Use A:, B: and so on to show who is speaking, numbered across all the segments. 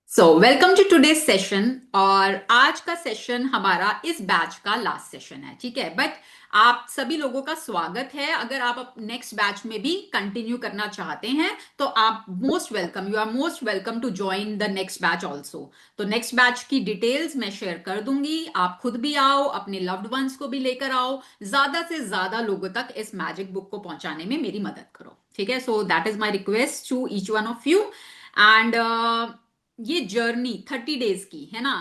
A: So welcome to today session. और आज का सेशन हमारा इस बैच का लास्ट सेशन है, ठीक है। बट आप सभी लोगों का स्वागत है। अगर आप नेक्स्ट बैच में भी कंटिन्यू करना चाहते हैं तो आप most welcome, you are most welcome to join the next batch also. तो नेक्स्ट बैच की डिटेल्स मैं शेयर कर दूंगी। आप खुद भी आओ, अपने लव्ड वंस को भी लेकर आओ, ज्यादा से ज्यादा लोगों तक इस मैजिक बुक को पहुंचाने में मेरी मदद करो, ठीक है। So that is my request to each one of you. And ये जर्नी 30 डेज की है ना,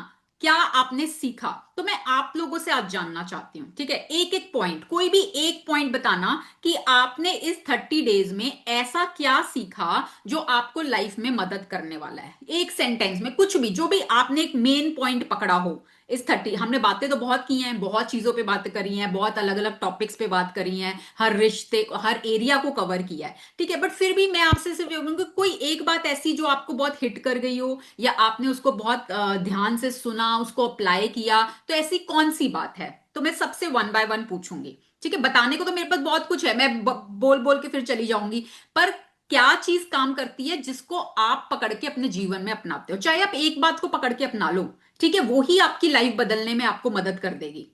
A: क्या आपने सीखा, तो मैं आप लोगों से आज जानना चाहती हूँ, ठीक है। एक एक पॉइंट, कोई भी एक पॉइंट बताना कि आपने इस 30 डेज में ऐसा क्या सीखा जो आपको लाइफ में मदद करने वाला है। एक सेंटेंस में कुछ भी, जो भी आपने एक मेन पॉइंट पकड़ा हो इस 30। हमने बातें तो बहुत की हैं, बहुत चीजों पे बात करी हैं, बहुत अलग अलग टॉपिक्स पे बात करी हैं, हर रिश्ते, हर एरिया को कवर किया है, ठीक है। बट फिर भी मैं आपसे सिर्फ ये बोलूंगी, कोई एक बात ऐसी जो आपको बहुत हिट कर गई हो, या आपने उसको बहुत ध्यान से सुना, उसको अप्लाई किया, तो ऐसी कौन सी बात है। तो मैं सबसे वन बाय वन पूछूंगी, ठीक है। बताने को तो मेरे पास बहुत कुछ है, मैं बोल बोल के फिर चली जाऊंगी, पर क्या चीज काम करती है जिसको आप पकड़ के अपने जीवन में अपनाते हो। चाहे आप एक बात को पकड़ के अपना लो, ठीक है, वो ही आपकी लाइफ बदलने में आपको मदद कर देगी।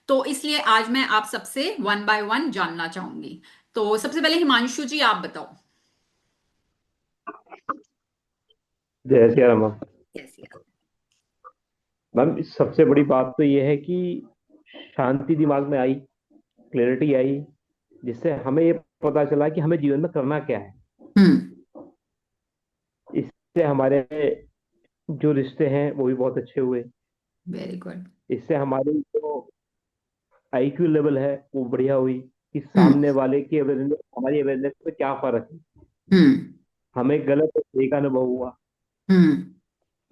A: तो इसलिए आज मैं आप सबसे वन बाय वन जानना चाहूंगी। तो सबसे पहले हिमांशु जी, आप बताओ।
B: जय सिया राम मैम।
A: कैसी है।
B: मैम, सबसे बड़ी बात तो ये है कि शांति दिमाग में आई, क्लैरिटी आई, जिससे हमें ये पता चला कि हमें जीवन में करना क्या है।
A: हम्म।
B: इससे हमारे जो रिश्ते हैं वो भी बहुत अच्छे हुए।
A: Very good.
B: इससे हमारी जो आईक्यू लेवल है वो बढ़िया हुई कि
A: हम्म।
B: सामने वाले की अवेयरनेस, हमारी अवेयरनेस में क्या फर्क है।
A: हम्म।
B: हमें गलत और सही का अनुभव हुआ।
A: हम्म।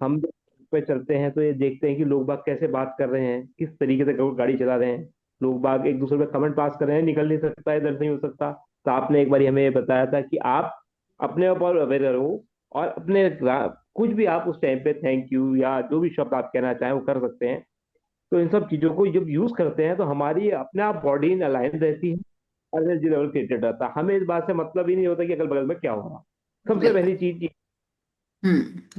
B: हम जब पे चलते हैं तो ये देखते हैं कि लोग बाग कैसे बात कर रहे हैं, किस तरीके से गाड़ी चला रहे हैं। लोग बाग एक दूसरे पे कमेंट पास कर रहे हैं, निकल नहीं सकता, इधर नहीं हो सकता। तो आपने एक बार हमें ये बताया था कि आप अपने ऊपर अवेयर रहो, और कुछ भी आप उस टाइम पे थैंक यू या जो भी शब्द आप कहना चाहें वो कर सकते हैं। तो इन सब चीजों को जब यूज करते हैं तो हमारी अपने आप बॉडी इन अलाइन रहती है, और एनर्जी लेवल क्रिएटेड रहता है। हमें इस बात से मतलब ही नहीं होता कि अगल बगल में क्या हो रहा। सबसे
A: बिल्कुल।
B: पहली चीज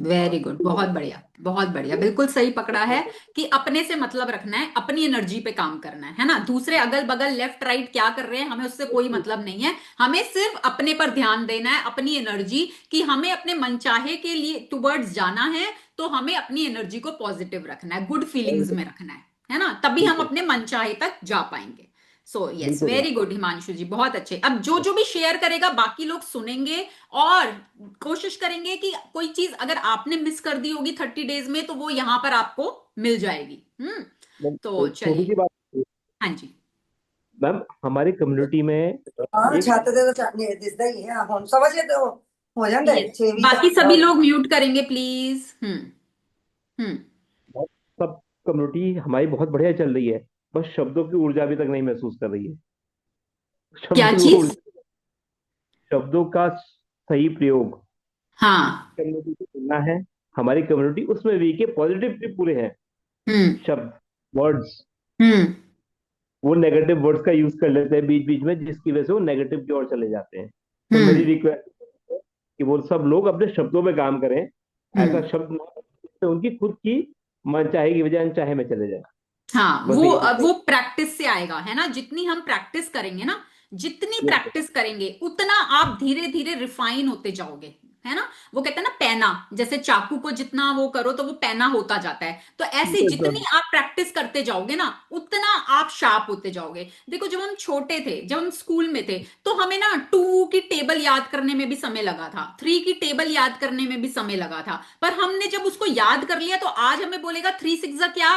A: वेरी गुड, बहुत बढ़िया, बहुत बढ़िया, बिल्कुल सही पकड़ा है कि अपने से मतलब रखना है, अपनी एनर्जी पे काम करना है ना। दूसरे अगल बगल लेफ्ट राइट क्या कर रहे हैं हमें उससे कोई मतलब नहीं है। हमें सिर्फ अपने पर ध्यान देना है, अपनी एनर्जी, कि हमें अपने मनचाहे के लिए टुवर्ड्स जाना है। तो हमें अपनी एनर्जी को पॉजिटिव रखना है, गुड फीलिंग्स में रखना है ना, तभी हम
B: बिल्कुल
A: अपने मनचाहे तक जा पाएंगे। सो यस,
B: बिल्कुल
A: वेरी गुड हिमांशु जी, बहुत अच्छे। अब जो जो भी शेयर करेगा बाकी लोग सुनेंगे, और कोशिश करेंगे कि कोई चीज अगर आपने मिस कर दी होगी 30 डेज में तो वो यहां पर आपको मिल जाएगी। तो
B: एक छोटी
A: चलिए।
B: सी बात।
A: हाँ जी।
B: मैम, हमारी कम्युनिटी में
C: हाँ
B: एक
C: छात्र तो दिसदा ही है हम समझ गए तो हो जाता है
A: यस।
C: 6वीं
A: बाकी
C: तक
A: सभी
C: बहुत।
A: लोग म्यूट करेंगे प्लीज। हम्म।
B: बहुत सब कम्युनिटी हमारी बहुत बढ़िया चल रही है, बस शब्दों की ऊर्जा अभी तक नहीं महसूस कर रही है।
A: क्या
B: शब्दों
A: चीज।
B: शब्दों का सही प्रयोग
A: हाँ।
B: कम्युनिटी को करना है। हमारी कम्युनिटी उसमें वीक है, पॉजिटिव पूरे हैं।
A: हम्म।
B: शब्द, वर्ड्स,
A: हम्म।
B: वो नेगेटिव वर्ड्स का यूज कर लेते हैं बीच बीच में, जिसकी वजह से वो नेगेटिव की ओर चले जाते हैं। तो मेरी
A: हम्म।
B: रिक्वेस्ट है कि वो सब लोग अपने शब्दों पे काम करें। ऐसा
A: हम्म।
B: शब्द ना हो जिससे उनकी खुद की मनचाहे की बजाय अनचाहे में चले जाए।
A: हाँ,
B: बस
A: वो
B: ये रिक्वेस्ट।
A: वो प्रैक्टिस से आएगा, है ना। जितनी हम प्रैक्टिस करेंगे ना, जितनी प्रैक्टिस करेंगे उतना आप धीरे धीरे रिफाइन होते जाओगे, है ना। वो कहते हैं ना, पैना जैसे चाकू को जितना वो करो तो वो पैना होता जाता है, तो ऐसे जितनी आप प्रैक्टिस करते जाओगे ना उतना आप शार्प होते जाओगे। देखो, जब हम छोटे थे, जब हम स्कूल में थे, तो हमें ना 2 की टेबल याद करने में भी समय लगा था, 3 की टेबल याद करने में भी समय लगा था, पर हमने जब उसको याद कर लिया तो आज हमें बोलेगा 3 6 क्या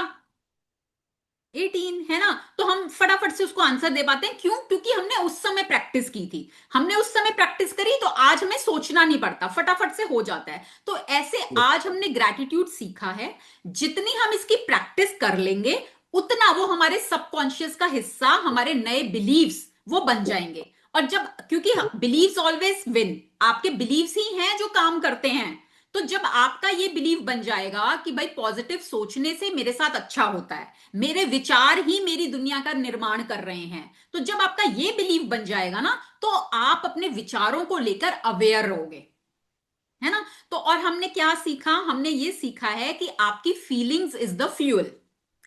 A: 18, है ना। तो हम फटाफट से उसको आंसर दे पाते हैं, क्यों? क्योंकि हमने उस समय प्रैक्टिस की थी। हमने उस समय प्रैक्टिस करी तो आज हमें सोचना नहीं पड़ता, फटाफट से हो जाता है। तो ऐसे आज हमने ग्रैटिट्यूड सीखा है, जितनी हम इसकी प्रैक्टिस कर लेंगे उतना वो हमारे सबकॉन्शियस का हिस्सा, हमारे नए बिलीव्स वो बन जाएंगे। और जब, क्योंकि बिलीव्स ऑलवेज विन, आपके बिलीव्स ही हैं जो काम करते हैं। तो जब आपका ये बिलीव बन जाएगा कि भाई पॉजिटिव सोचने से मेरे साथ अच्छा होता है, मेरे विचार ही मेरी दुनिया का निर्माण कर रहे हैं, तो जब आपका ये बिलीव बन जाएगा ना, तो आप अपने विचारों को लेकर अवेयर रहोगे, है ना। तो और हमने क्या सीखा? हमने ये सीखा है कि आपकी फीलिंग्स इज द फ्यूल,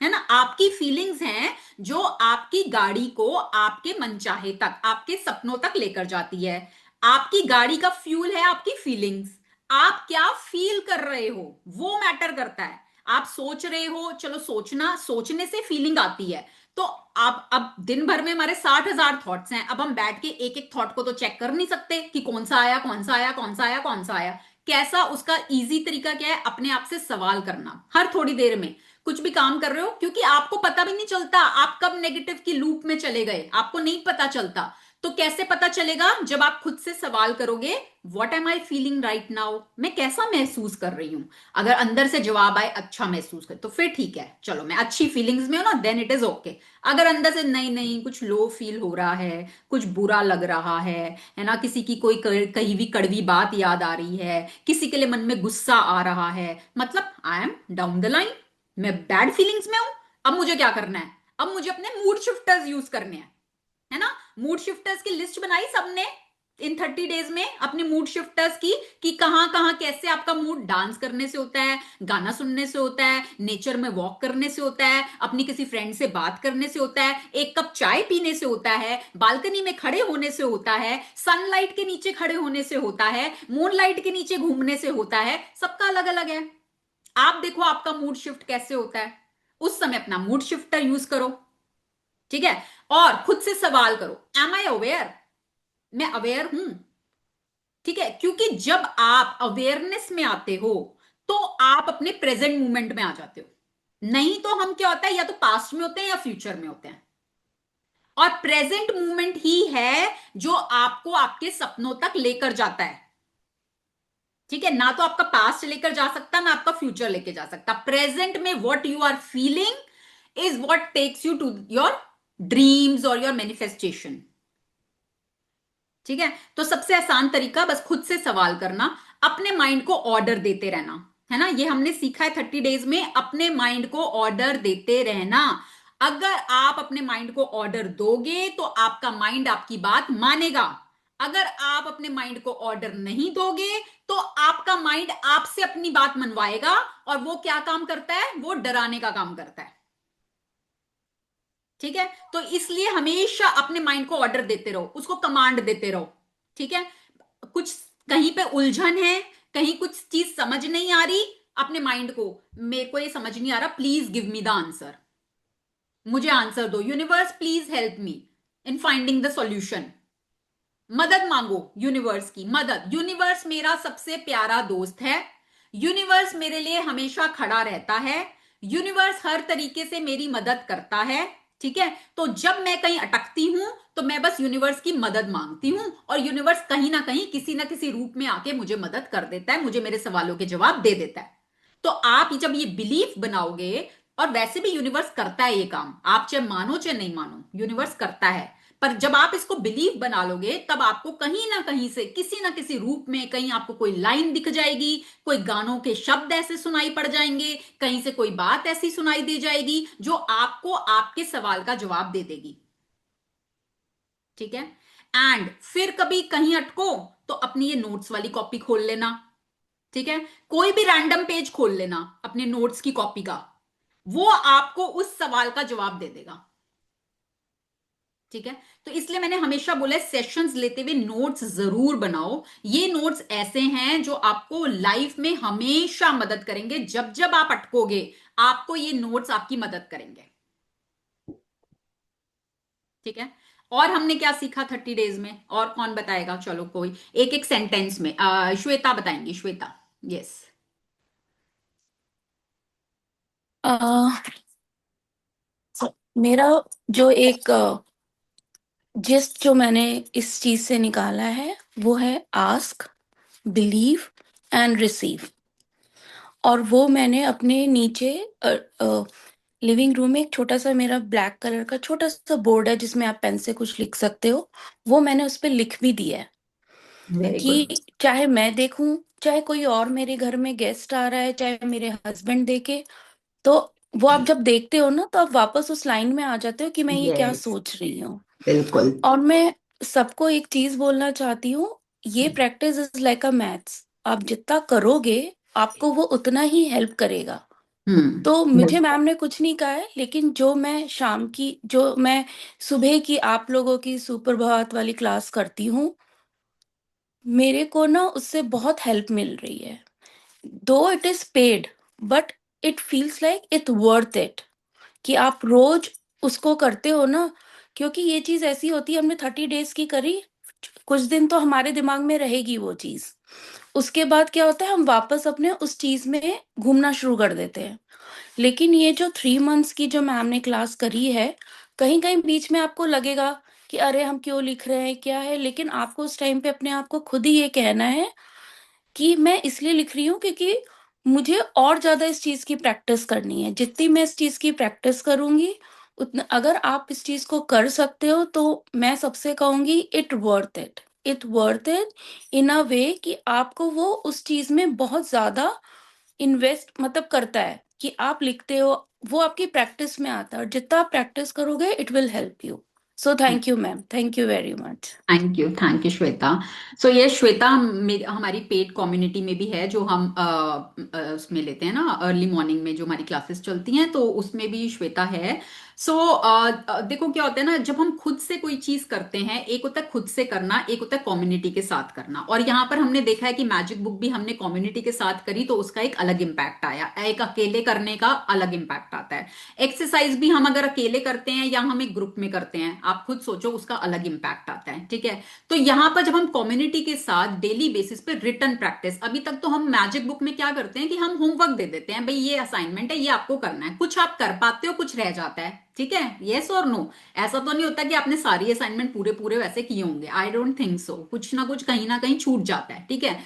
A: है ना। आपकी फीलिंग्स हैं जो आपकी गाड़ी को आपके मनचाहे तक, आपके सपनों तक लेकर जाती है। आपकी गाड़ी का फ्यूल है आपकी फीलिंग्स। आप क्या फील कर रहे हो वो मैटर करता है। आप सोच रहे हो, चलो सोचना, सोचने से फीलिंग आती है। तो आप, अब दिन भर में हमारे 60,000 थॉट्स हैं। अब हम बैठ के एक एक थॉट को तो चेक कर नहीं सकते कि कौन सा आया, कौन सा आया, कौन सा आया, कौन सा आया। कैसा? उसका इजी तरीका क्या है? अपने आप से सवाल करना हर थोड़ी देर में। कुछ भी काम कर रहे हो, क्योंकि आपको पता भी नहीं चलता आप कब नेगेटिव की लूप में चले गए, आपको नहीं पता चलता। तो कैसे पता चलेगा? जब आप खुद से सवाल करोगे, what am I feeling right now, मैं कैसा महसूस कर रही हूं। अगर अंदर से जवाब आए अच्छा महसूस कर, तो फिर ठीक है, चलो मैं अच्छी फीलिंग्स में हूं ना, देन इट इज ओके। अगर अंदर से नहीं नहीं कुछ लो फील हो रहा है, कुछ बुरा लग रहा है ना, किसी की कोई कही हुई कड़वी बात याद आ रही है, किसी के लिए मन में गुस्सा आ रहा है, मतलब I am down the line, मैं बैड फीलिंग्स में हूं। अब मुझे क्या करना है? अब मुझे अपने मूड शिफ्टर्स यूज करने हैं, है ना। मूड शिफ्टर्स की लिस्ट बनाई सबने इन 30 डेज में, अपने मूड शिफ्टर्स की, कि कहां कहां कैसे आपका मूड डांस करने से होता है, गाना सुनने से होता है, नेचर में वॉक करने से होता है, अपनी किसी फ्रेंड से बात करने से होता है, एक कप चाय पीने से होता है, बालकनी में खड़े होने से होता है, सनलाइट के नीचे खड़े होने से होता है, मूनलाइट के नीचे घूमने से होता है। सबका अलग अलग है। आप देखो आपका मूड शिफ्ट कैसे होता है, उस समय अपना मूड शिफ्टर यूज करो, ठीक है। और खुद से सवाल करो, एम आई अवेयर, मैं अवेयर हूं, ठीक है। क्योंकि जब आप अवेयरनेस में आते हो तो आप अपने प्रेजेंट मोमेंट में आ जाते हो। नहीं तो हम क्या होता है, या तो पास्ट में होते हैं या फ्यूचर में होते हैं। और प्रेजेंट मोमेंट ही है जो आपको आपके सपनों तक लेकर जाता है, ठीक है। ना तो आपका पास्ट लेकर जा सकता, ना आपका फ्यूचर लेकर जा सकता। प्रेजेंट में what you are feeling is what takes you to your dreams और योर मैनिफेस्टेशन, ठीक है। तो सबसे आसान तरीका बस खुद से सवाल करना, अपने माइंड को ऑर्डर देते रहना, है ना। ये हमने सीखा है 30 डेज में, अपने माइंड को ऑर्डर देते रहना। अगर आप अपने माइंड को ऑर्डर दोगे तो आपका माइंड आपकी बात मानेगा। अगर आप अपने माइंड को ऑर्डर नहीं दोगे तो आपका माइंड आपसे अपनी बात मनवाएगा, और वो क्या काम करता है? वो डराने का काम करता है, ठीक है। तो इसलिए हमेशा अपने माइंड को ऑर्डर देते रहो, उसको कमांड देते रहो, ठीक है। कुछ कहीं पे उलझन है, कहीं कुछ चीज समझ नहीं आ रही, अपने माइंड को, मेरे को ये समझ नहीं आ रहा, please give me the answer, मुझे आंसर दो, universe please help me in finding the solution. मदद मांगो यूनिवर्स की, मदद। यूनिवर्स मेरा सबसे प्यारा दोस्त है, यूनिवर्स मेरे लिए हमेशा खड़ा रहता है, यूनिवर्स हर तरीके से मेरी मदद करता है, ठीक है। तो जब मैं कहीं अटकती हूं तो मैं बस यूनिवर्स की मदद मांगती हूं, और यूनिवर्स कहीं ना कहीं किसी ना किसी रूप में आके मुझे मदद कर देता है, मुझे मेरे सवालों के जवाब दे देता है। तो आप जब ये बिलीफ बनाओगे, और वैसे भी यूनिवर्स करता है ये काम, आप चाहे मानो चाहे नहीं मानो, यूनिवर्स करता है। पर जब आप इसको बिलीव बना लोगे, तब आपको कहीं ना कहीं से, किसी ना किसी रूप में, कहीं आपको कोई लाइन दिख जाएगी, कोई गानों के शब्द ऐसे सुनाई पड़ जाएंगे, कहीं से कोई बात ऐसी सुनाई दी जाएगी जो आपको आपके सवाल का जवाब दे देगी, ठीक है। एंड फिर कभी कहीं अटको तो अपनी ये नोट्स वाली कॉपी खोल लेना, ठीक है। कोई भी रैंडम पेज खोल लेना अपने नोट्स की कॉपी का, वो आपको उस सवाल का जवाब दे देगा, ठीक है। तो इसलिए मैंने हमेशा बोला है, सेशंस लेते हुए नोट्स जरूर बनाओ। ये नोट्स ऐसे हैं जो आपको लाइफ में हमेशा मदद करेंगे। जब जब आप अटकोगे, आपको ये नोट्स आपकी मदद करेंगे, ठीक है। और हमने क्या सीखा 30 डेज में, और कौन बताएगा? चलो कोई एक एक सेंटेंस में, श्वेता बताएंगी, श्वेता। यस।
D: अ, मेरा जो एक जिस्ट जो मैंने इस चीज से निकाला है वो है आस्क, बिलीव एंड रिसीव। और वो मैंने अपने नीचे लिविंग रूम में एक छोटा सा मेरा ब्लैक कलर का छोटा सा बोर्ड है जिसमें आप पेन से कुछ लिख सकते हो, वो मैंने उस पर लिख भी दिया है
A: वेरी गुड।
D: कि चाहे मैं देखूं, चाहे कोई और मेरे घर में गेस्ट आ रहा है, चाहे मेरे हस्बैंड देखे, तो वो आप जब देखते हो ना तो आप वापस उस लाइन में आ जाते हो कि मैं ये क्या
A: यस,
D: सोच रही हूँ।
A: बिल्कुल।
D: और मैं सबको एक चीज बोलना चाहती हूँ, ये practice is like a maths. आप जितना करोगे आपको वो उतना ही हेल्प करेगा।
A: हम्म।
D: तो मुझे मैम ने कुछ नहीं कहा है, लेकिन जो मैं सुबह की आप लोगों की सुप्रभात वाली क्लास करती हूँ, मेरे को ना उससे बहुत हेल्प मिल रही है। दो it is paid, but it feels like it worth it कि आप रोज उसको करते हो ना। क्योंकि ये चीज ऐसी होती है, हमने 30 डेज की करी, कुछ दिन तो हमारे दिमाग में रहेगी वो चीज, उसके बाद क्या होता है, हम वापस अपने उस चीज में घूमना शुरू कर देते हैं। लेकिन ये जो 3 मंथ्स की जो मैम ने क्लास करी है, कहीं कहीं बीच में आपको लगेगा कि अरे हम क्यों लिख रहे हैं, क्या है, लेकिन आपको उस टाइम पे अपने आप को खुद ही ये कहना है कि मैं इसलिए लिख रही हूँ क्योंकि मुझे और ज्यादा इस चीज की प्रैक्टिस करनी है। जितनी मैं इस चीज की प्रैक्टिस करूंगी, उतना अगर आप इस चीज को कर सकते हो तो मैं सबसे कहूंगी इट वर्थ इट इन अ वे कि आपको वो उस चीज में बहुत ज्यादा इन्वेस्ट मतलब करता है कि आप लिखते हो, वो आपकी प्रैक्टिस में आता है, और जितना आप प्रैक्टिस करोगे it will help you. So thank you ma'am, thank you very much.
A: Thank you Shweta. So ये श्वेता हमारी पेड कम्युनिटी में भी है, जो हम उसमें लेते हैं ना, अर्ली मॉर्निंग में जो हमारी क्लासेस चलती हैं, तो उसमें भी श्वेता है। सो देखो क्या होता है ना, जब हम खुद से कोई चीज करते हैं, एक होता है खुद से करना, एक होता है कम्युनिटी के साथ करना। और यहाँ पर हमने देखा है कि मैजिक बुक भी हमने कम्युनिटी के साथ करी तो उसका एक अलग इम्पैक्ट आया, एक अकेले करने का अलग इम्पैक्ट आता है। एक्सरसाइज भी हम अगर अकेले करते हैं या हम एक ग्रुप में करते हैं, आप खुद सोचो, उसका अलग इम्पैक्ट आता है। ठीक है। तो यहां पर जब हम कम्युनिटी के साथ डेली बेसिस पे रिटर्न प्रैक्टिस, अभी तक तो हम मैजिक बुक में क्या करते हैं कि हम होमवर्क दे देते हैं, भाई ये असाइनमेंट है, ये आपको करना है, कुछ आप कर पाते हो, कुछ रह जाता है। ठीक है, यस और नो। ऐसा तो नहीं होता कि आपने सारी असाइनमेंट पूरे पूरे वैसे किए होंगे, आई डोंट थिंक सो, कुछ ना कहीं छूट जाता है। ठीक है।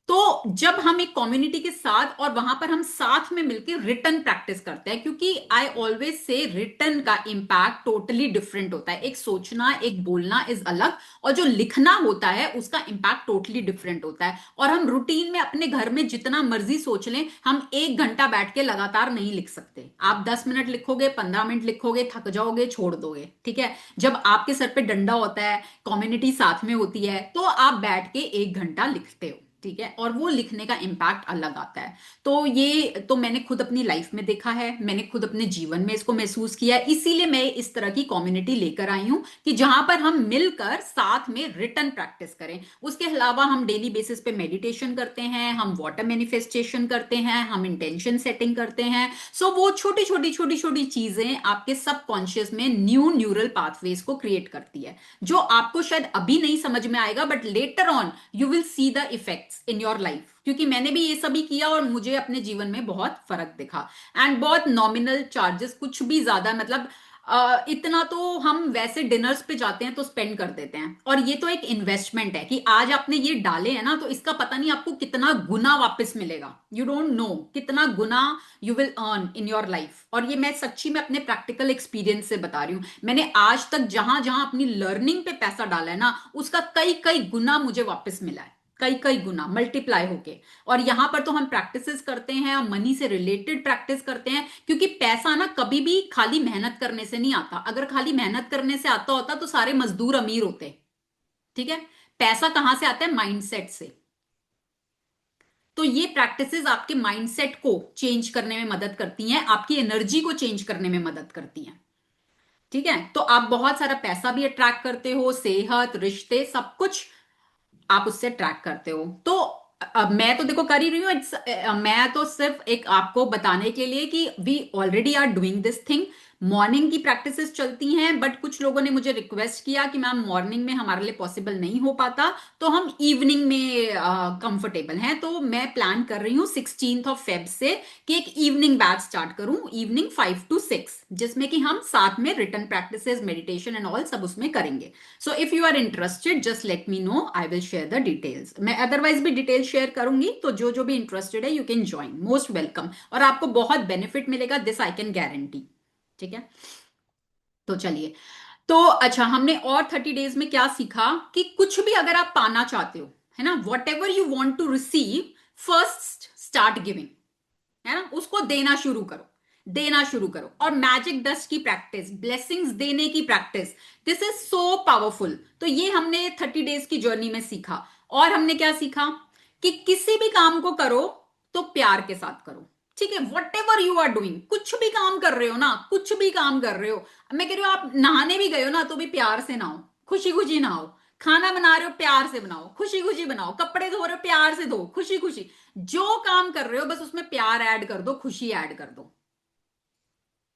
A: तो जब हम एक कम्युनिटी के साथ और वहां पर हम साथ में मिलकर रिटर्न प्रैक्टिस करते हैं, क्योंकि आई ऑलवेज से रिटर्न का इंपैक्ट टोटली डिफरेंट होता है। एक सोचना, एक बोलना इज अलग, और जो लिखना होता है उसका इंपैक्ट टोटली डिफरेंट होता है। और हम रूटीन में अपने घर में जितना मर्जी सोच लें, हम 1 घंटा बैठ के लगातार नहीं लिख सकते। आप 10 मिनट लिखोगे, 15 मिनट लिखोगे, थक जाओगे, छोड़ दोगे। ठीक है। जब आपके सर पे डंडा होता है, कम्युनिटी साथ में होती है, तो आप बैठ के 1 घंटा लिखते हो। ठीक है। और वो लिखने का इंपैक्ट अलग आता है। तो ये तो मैंने खुद अपनी लाइफ में देखा है, मैंने खुद अपने जीवन में इसको महसूस किया है, इसीलिए मैं इस तरह की कम्युनिटी लेकर आई हूं कि जहां पर हम मिलकर साथ में रिटर्न प्रैक्टिस करें। उसके अलावा हम डेली बेसिस पे मेडिटेशन करते हैं, हम वाटर मैनिफेस्टेशन करते हैं, हम इंटेंशन सेटिंग करते हैं। सो वो छोटी छोटी छोटी छोटी चीजें आपके सबकॉन्शियस में न्यू न्यूरल पाथवेज को क्रिएट करती है, जो आपको शायद अभी नहीं समझ में आएगा, but later on you will see the effects in your life. क्योंकि मैंने भी ये सभी किया और मुझे अपने जीवन में बहुत फर्क दिखा। एंड बहुत नॉमिनल चार्जेस, कुछ भी ज्यादा मतलब इतना तो हम वैसे डिनर्स पे जाते हैं तो स्पेंड कर देते हैं, और ये तो एक इन्वेस्टमेंट है कि आज आपने ये डाले हैं ना, तो इसका पता नहीं आपको कितना गुना वापस मिलेगा। यू डोंट नो कितना गुना you will earn in your life. और ये मैं सच्ची में अपने प्रैक्टिकल एक्सपीरियंस से बता रही हूं। मैंने आज तक जहां जहां अपनी लर्निंग पे पैसा डाला है ना, उसका कई कई गुना मुझे वापस मिला है, कई कई गुना मल्टीप्लाई होके। और यहां पर तो हम प्रैक्टिसेस करते हैं, मनी से रिलेटेड प्रैक्टिस करते हैं, क्योंकि पैसा ना कभी भी खाली मेहनत करने से नहीं आता। अगर खाली मेहनत करने से आता होता तो सारे मजदूर अमीर होते। ठीक है। पैसा कहां से आता है? माइंडसेट से। तो ये प्रैक्टिसेस आपके माइंडसेट को चेंज करने में मदद करती हैं, आपकी एनर्जी को चेंज करने में मदद करती हैं। ठीक है। तो आप बहुत सारा पैसा भी अट्रैक्ट करते हो, सेहत, रिश्ते, सब कुछ आप उससे ट्रैक करते हो। तो अब मैं तो देखो कर ही रही हूँ, मैं तो सिर्फ एक आपको बताने के लिए कि we already are doing this thing. Morning की प्रैक्टिसेस चलती हैं, बट कुछ लोगों ने मुझे रिक्वेस्ट किया कि मैम मॉर्निंग में हमारे लिए पॉसिबल नहीं हो पाता, तो हम इवनिंग में कंफर्टेबल हैं। तो मैं प्लान कर रही हूँ 16 से कि एक इवनिंग बैच स्टार्ट करूं, इवनिंग 5 to 6, जिसमें कि हम साथ में return practices, meditation and all सब उसमें करेंगे। So if you are interested just let me know, I will share the details. मैं अदरवाइज भी डिटेल शेयर करूंगी, तो जो जो भी इंटरेस्टेड है you can join, most welcome. और आपको बहुत बेनिफिट मिलेगा, दिस आई कैन गारंटी। ठीक है। तो चलिए, तो अच्छा, हमने और 30 डेज में क्या सीखा कि कुछ भी अगर आप पाना चाहते हो, है ना, whatever you want to receive, first start giving, है ना, उसको देना शुरू करो, देना शुरू करो। और मैजिक डस्ट की प्रैक्टिस, ब्लेसिंग्स देने की practice, this is so powerful. तो ये हमने 30 डेज की जर्नी में सीखा। और हमने क्या सीखा कि किसी भी काम को करो तो प्यार के साथ करो, ठीक है। Whatever you are doing, कुछ भी काम कर रहे हो ना, कुछ भी काम कर रहे हो, मैं कह रही हूँ आप नहाने भी गए हो ना तो भी प्यार से नहाओ, खुशी खुशी नहाओ। खाना बना रहे हो प्यार से बनाओ, खुशी खुशी बनाओ। कपड़े धो रहे हो प्यार से धो, खुशी खुशी। जो काम कर रहे हो बस उसमें प्यार ऐड कर दो, खुशी ऐड कर दो,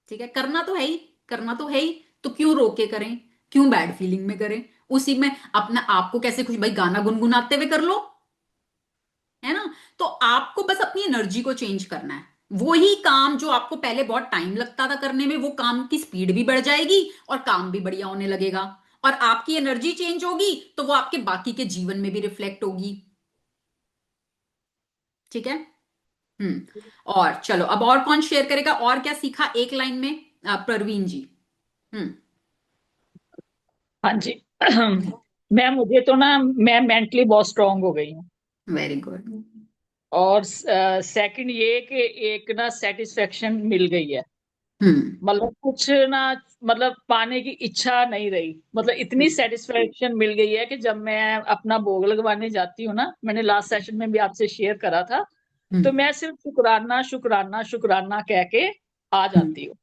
A: ठीक है। करना तो है ही, करना तो है ही, तो क्यों रोके करें, क्यों बैड फीलिंग में करें। उसी में अपना आपको कैसे खुश, भाई गाना गुनगुनाते हुए कर लो, है ना। तो आपको बस अपनी एनर्जी को चेंज करना है। वही काम जो आपको पहले बहुत टाइम लगता था करने में, वो काम की स्पीड भी बढ़ जाएगी और काम भी बढ़िया होने लगेगा। और आपकी एनर्जी चेंज होगी तो वो आपके बाकी के जीवन में भी रिफ्लेक्ट होगी, ठीक है। और चलो अब और कौन शेयर करेगा, और क्या सीखा एक लाइन में, प्रवीण जी। हम्म।
E: हाँ जी। मुझे तो ना, मैं मेंटली बहुत स्ट्रांग हो गई हूँ।
A: Very good.
E: और सेकंड ये कि एक ना सेटिस्फेक्शन मिल गई है।
A: हम्म।
E: मतलब कुछ ना, मतलब पाने की इच्छा नहीं रही। मतलब इतनी सेटिस्फेक्शन मिल गई है कि जब मैं अपना भोग लगवाने जाती हूँ ना, मैंने लास्ट सेशन में भी आपसे शेयर करा था, तो
A: हम्म।
E: मैं सिर्फ शुक्राना शुक्राना शुक्राना कह के आ
A: हम्म।
E: जाती हूँ।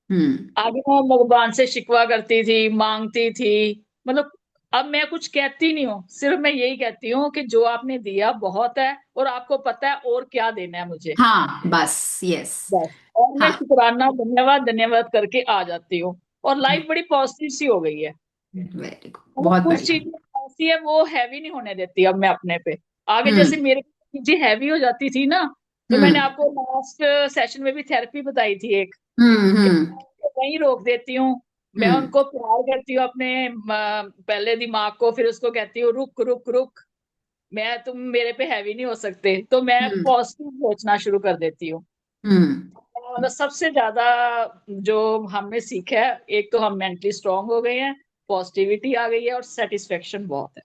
A: हम्म।
E: आगे मैं भगवान से शिकवा करती थी, मांगती थी। मतलब अब मैं कुछ कहती नहीं हूँ, सिर्फ मैं यही कहती हूँ कि जो आपने दिया बहुत है और आपको पता है और क्या देना है मुझे,
A: हाँ बस, यस।
E: बस। और मैं
A: हाँ।
E: शुक्राना धन्यवाद धन्यवाद करके आ जाती हूँ। और लाइफ बड़ी पॉजिटिव सी हो गई है।
A: वेरी गुड,
E: मतलब
A: बहुत
E: कुछ
A: बढ़िया।
E: चीजें ऐसी है वो हैवी नहीं होने देती अब मैं अपने पे। आगे
A: हम्म।
E: जैसे मेरे चीजें हैवी हो जाती थी ना, तो मैंने
A: हम्म।
E: आपको लास्ट सेशन में भी थेरेपी बताई थी एक,
A: हम्म।
E: कि
A: हम्म।
E: मैं वहीं रोक देती हूँ। मैं
A: हम्म।
E: उनको प्यार करती हूँ अपने पहले दिमाग को, फिर उसको कहती हूँ रुक रुक रुक, मैं तुम मेरे पे हैवी नहीं हो सकते, तो मैं
A: हम्म।
E: पॉजिटिव सोचना शुरू कर देती हूँ। मतलब सबसे ज्यादा जो हमने सीखा है, एक तो हम मेंटली स्ट्रांग हो गए हैं, पॉजिटिविटी आ गई है और सेटिस्फेक्शन बहुत है।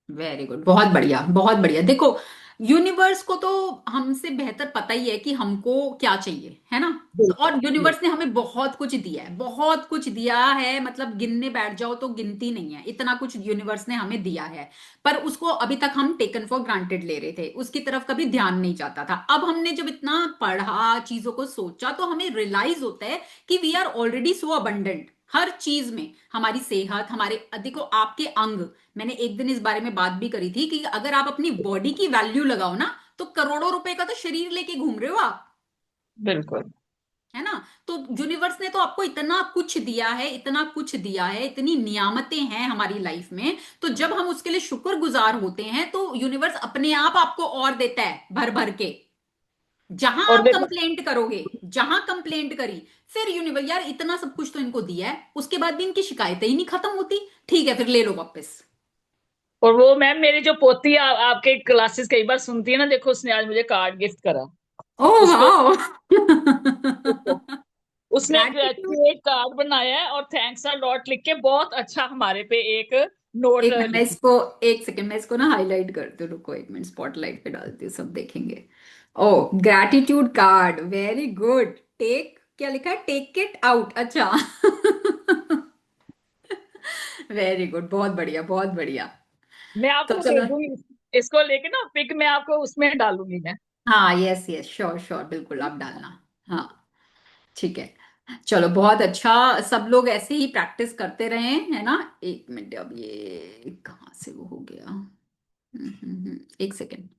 A: वेरी गुड, बहुत बढ़िया, बहुत बढ़िया। देखो, यूनिवर्स को तो हमसे बेहतर पता ही है कि हमको क्या चाहिए, है ना। और
E: बिल्कुल।
A: यूनिवर्स ने हमें बहुत कुछ दिया है, बहुत कुछ दिया है, मतलब गिनने बैठ जाओ तो गिनती नहीं है, इतना कुछ यूनिवर्स ने हमें दिया है। पर उसको अभी तक हम टेकन फॉर ग्रांटेड ले रहे थे, उसकी तरफ कभी ध्यान नहीं जाता था। अब हमने जब इतना पढ़ा, चीजों को सोचा, तो हमें रियलाइज होता है कि we are already so abundant हर चीज में। हमारी सेहत, हमारे, देखो आपके अंग, मैंने एक दिन इस बारे में बात भी करी थी कि अगर आप अपनी बॉडी की वैल्यू लगाओ ना, तो करोड़ों रुपए का तो शरीर लेके घूम रहे हो आप,
E: बिल्कुल।
A: है ना। तो यूनिवर्स ने तो आपको इतना कुछ दिया है, इतना कुछ दिया है, इतनी नियामतें हैं हमारी लाइफ में। तो जब हम उसके लिए शुक्रगुजार होते हैं तो यूनिवर्स अपने आप आपको और देता है भर भर के। जहां
E: और
A: आप
E: देखो,
A: कंप्लेंट करोगे, जहां कंप्लेंट करी, फिर यूनिवर्स, यार इतना सब कुछ तो इनको दिया है, उसके बाद भी इनकी शिकायतें ही नहीं खत्म होती, ठीक है फिर ले लो वापस।
E: और वो मैम मेरी जो पोती आपके क्लासेस कई बार सुनती है ना, देखो उसने आज मुझे कार्ड गिफ्ट करा।
A: ओह
E: उसको
A: वाओ।
E: देखो, उसने
A: ग्रैटिट्यूड।
E: एक कार्ड बनाया है और थैंक्स अ लॉट लिख के बहुत अच्छा हमारे पे एक नोट
A: एक मिनट, मैं
E: लिखी।
A: इसको, एक सेकंड, मैं इसको ना हाईलाइट करती हूँ, रुको एक मिनट, स्पॉटलाइट पे डालती हूँ, सब देखेंगे। Oh, gratitude card, very good. Take, क्या लिखा है, टेक इट आउट, अच्छा। वेरी गुड, बहुत बढ़िया, बहुत बढ़िया।
E: मैं
A: तो
E: आपको
A: चलो,
E: भेजूंगी इसको लेके ना, पिक मैं आपको उसमें डालूंगी मैं।
A: हाँ यस यस, श्योर श्योर, बिल्कुल आप डालना। हाँ, ठीक है। चलो बहुत अच्छा, सब लोग ऐसे ही प्रैक्टिस करते रहे, है ना। एक मिनट, अब ये कहाँ से वो हो गया, एक second.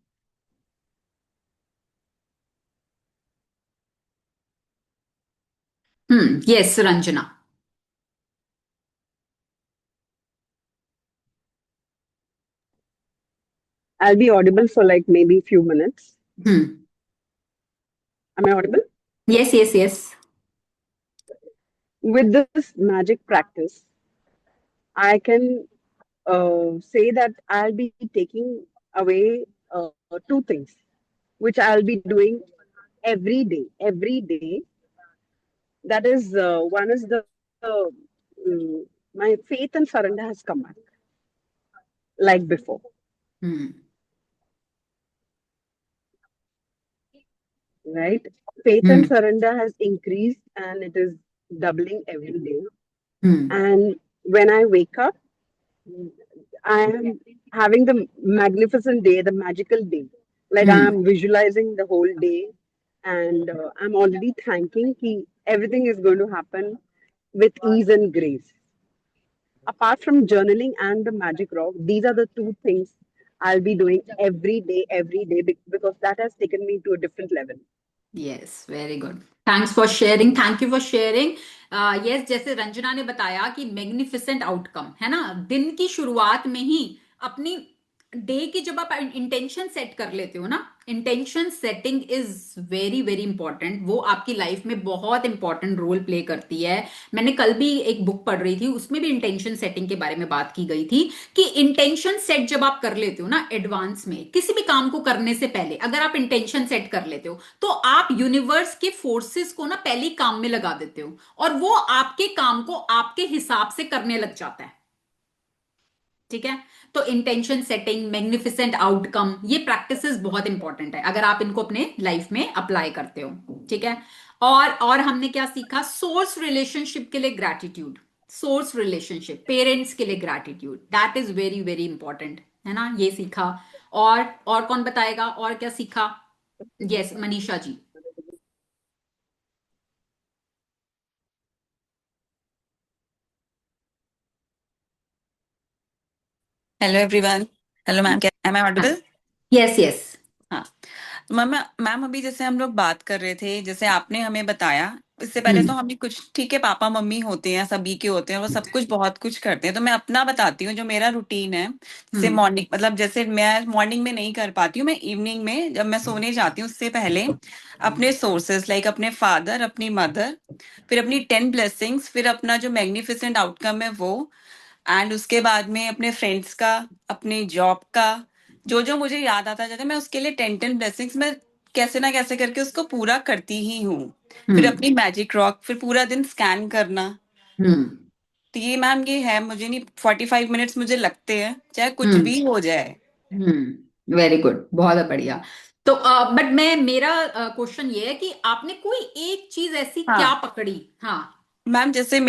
A: Yes Ranjana.
F: I'll be audible for like maybe few minutes.
A: Hmm.
F: Am I audible?
A: Yes yes yes.
F: With this magic practice, I can say that I'll be taking away two things, which I'll be doing every day. Every day. That is, one is mm, my faith and surrender has come back like before,
A: hmm.
F: right? Faith and
A: hmm.
F: surrender has increased and it is doubling every day.
A: Hmm.
F: And when I wake up, I am having the magnificent day, the magical day. Like
A: hmm
F: I'm visualizing the whole day, and I'm already thanking ki everything is going to happen with ease and grace. Apart from journaling and the magic rock, these are the two things I'll be doing every day because that has taken me to a different level.
A: Yes, very good, thanks for sharing, thank you for sharing. Yes, जैसे रंजना ने बताया कि magnificent outcome है ना, दिन की शुरुआत में ही अपनी डे की जब आप इंटेंशन सेट कर लेते हो ना, intention setting is very very important, वो आपकी लाइफ में बहुत इंपॉर्टेंट रोल प्ले करती है। मैंने कल भी एक बुक पढ़ रही थी, उसमें भी इंटेंशन सेटिंग के बारे में बात की गई थी कि इंटेंशन सेट जब आप कर लेते हो ना एडवांस में, किसी भी काम को करने से पहले अगर आप इंटेंशन सेट कर लेते हो तो आप यूनिवर्स के फोर्सेस को ना पहले ही काम में लगा देते हो और वो आपके काम को आपके हिसाब से करने लग जाता है। ठीक है, तो इंटेंशन सेटिंग, मैग्निफिसेंट आउटकम, ये प्रैक्टिसेस बहुत इंपॉर्टेंट है अगर आप इनको अपने लाइफ में अप्लाई करते हो। ठीक है, और हमने क्या सीखा, सोर्स रिलेशनशिप के लिए ग्रैटिट्यूड, सोर्स रिलेशनशिप, पेरेंट्स के लिए gratitude, that is very very important, है ना, ये सीखा। और कौन बताएगा और क्या सीखा? Yes, Manisha ji.
G: Hello everyone. Hello ma'am, am I audible?
A: Yes yes.
G: हाँ, तो मैम अभी जैसे हम लोग बात कर रहे थे, जैसे आपने हमें बताया, इससे पहले तो
A: हम्म
G: हमें कुछ, ठीक है पापा मम्मी होते हैं, सभी के होते हैं, वो सब कुछ बहुत कुछ करते हैं, तो मैं अपना बताती हूँ जो मेरा रूटीन है। जैसे
A: हम्म
G: मॉर्निंग, मतलब जैसे मैं मॉर्निंग में नहीं कर पाती हूँ, मैं इवनिंग में जब मैं सोने जाती हूँ उससे पहले अपने सोर्सेस लाइक अपने फादर, अपनी मदर, फिर अपनी 10 ब्लेसिंग्स, फिर अपना जो मैग्निफिसेंट आउटकम है वो, एंड उसके बाद में अपने फ्रेंड्स का, अपने जॉब का, जो जो मुझे याद आता जाता है मैं उसके लिए 10 ब्लेसिंग्स मैं कैसे ना कैसे करके उसको पूरा करती ही हूँ। फिर
A: हम्म
G: अपनी मैजिक रॉक, फिर पूरा दिन स्कैन करना।
A: हम्म
G: तो ये मैम ये है, मुझे नहीं 45 मिनट्स मुझे लगते हैं, चाहे कुछ
A: हम्म
G: भी हो जाए।
A: वेरी गुड, बहुत बढ़िया। तो बट मैं, मेरा क्वेश्चन ये है कि आपने कोई एक चीज ऐसी क्या
G: हाँ
A: पकड़ी? हाँ।
G: मैम, जैसे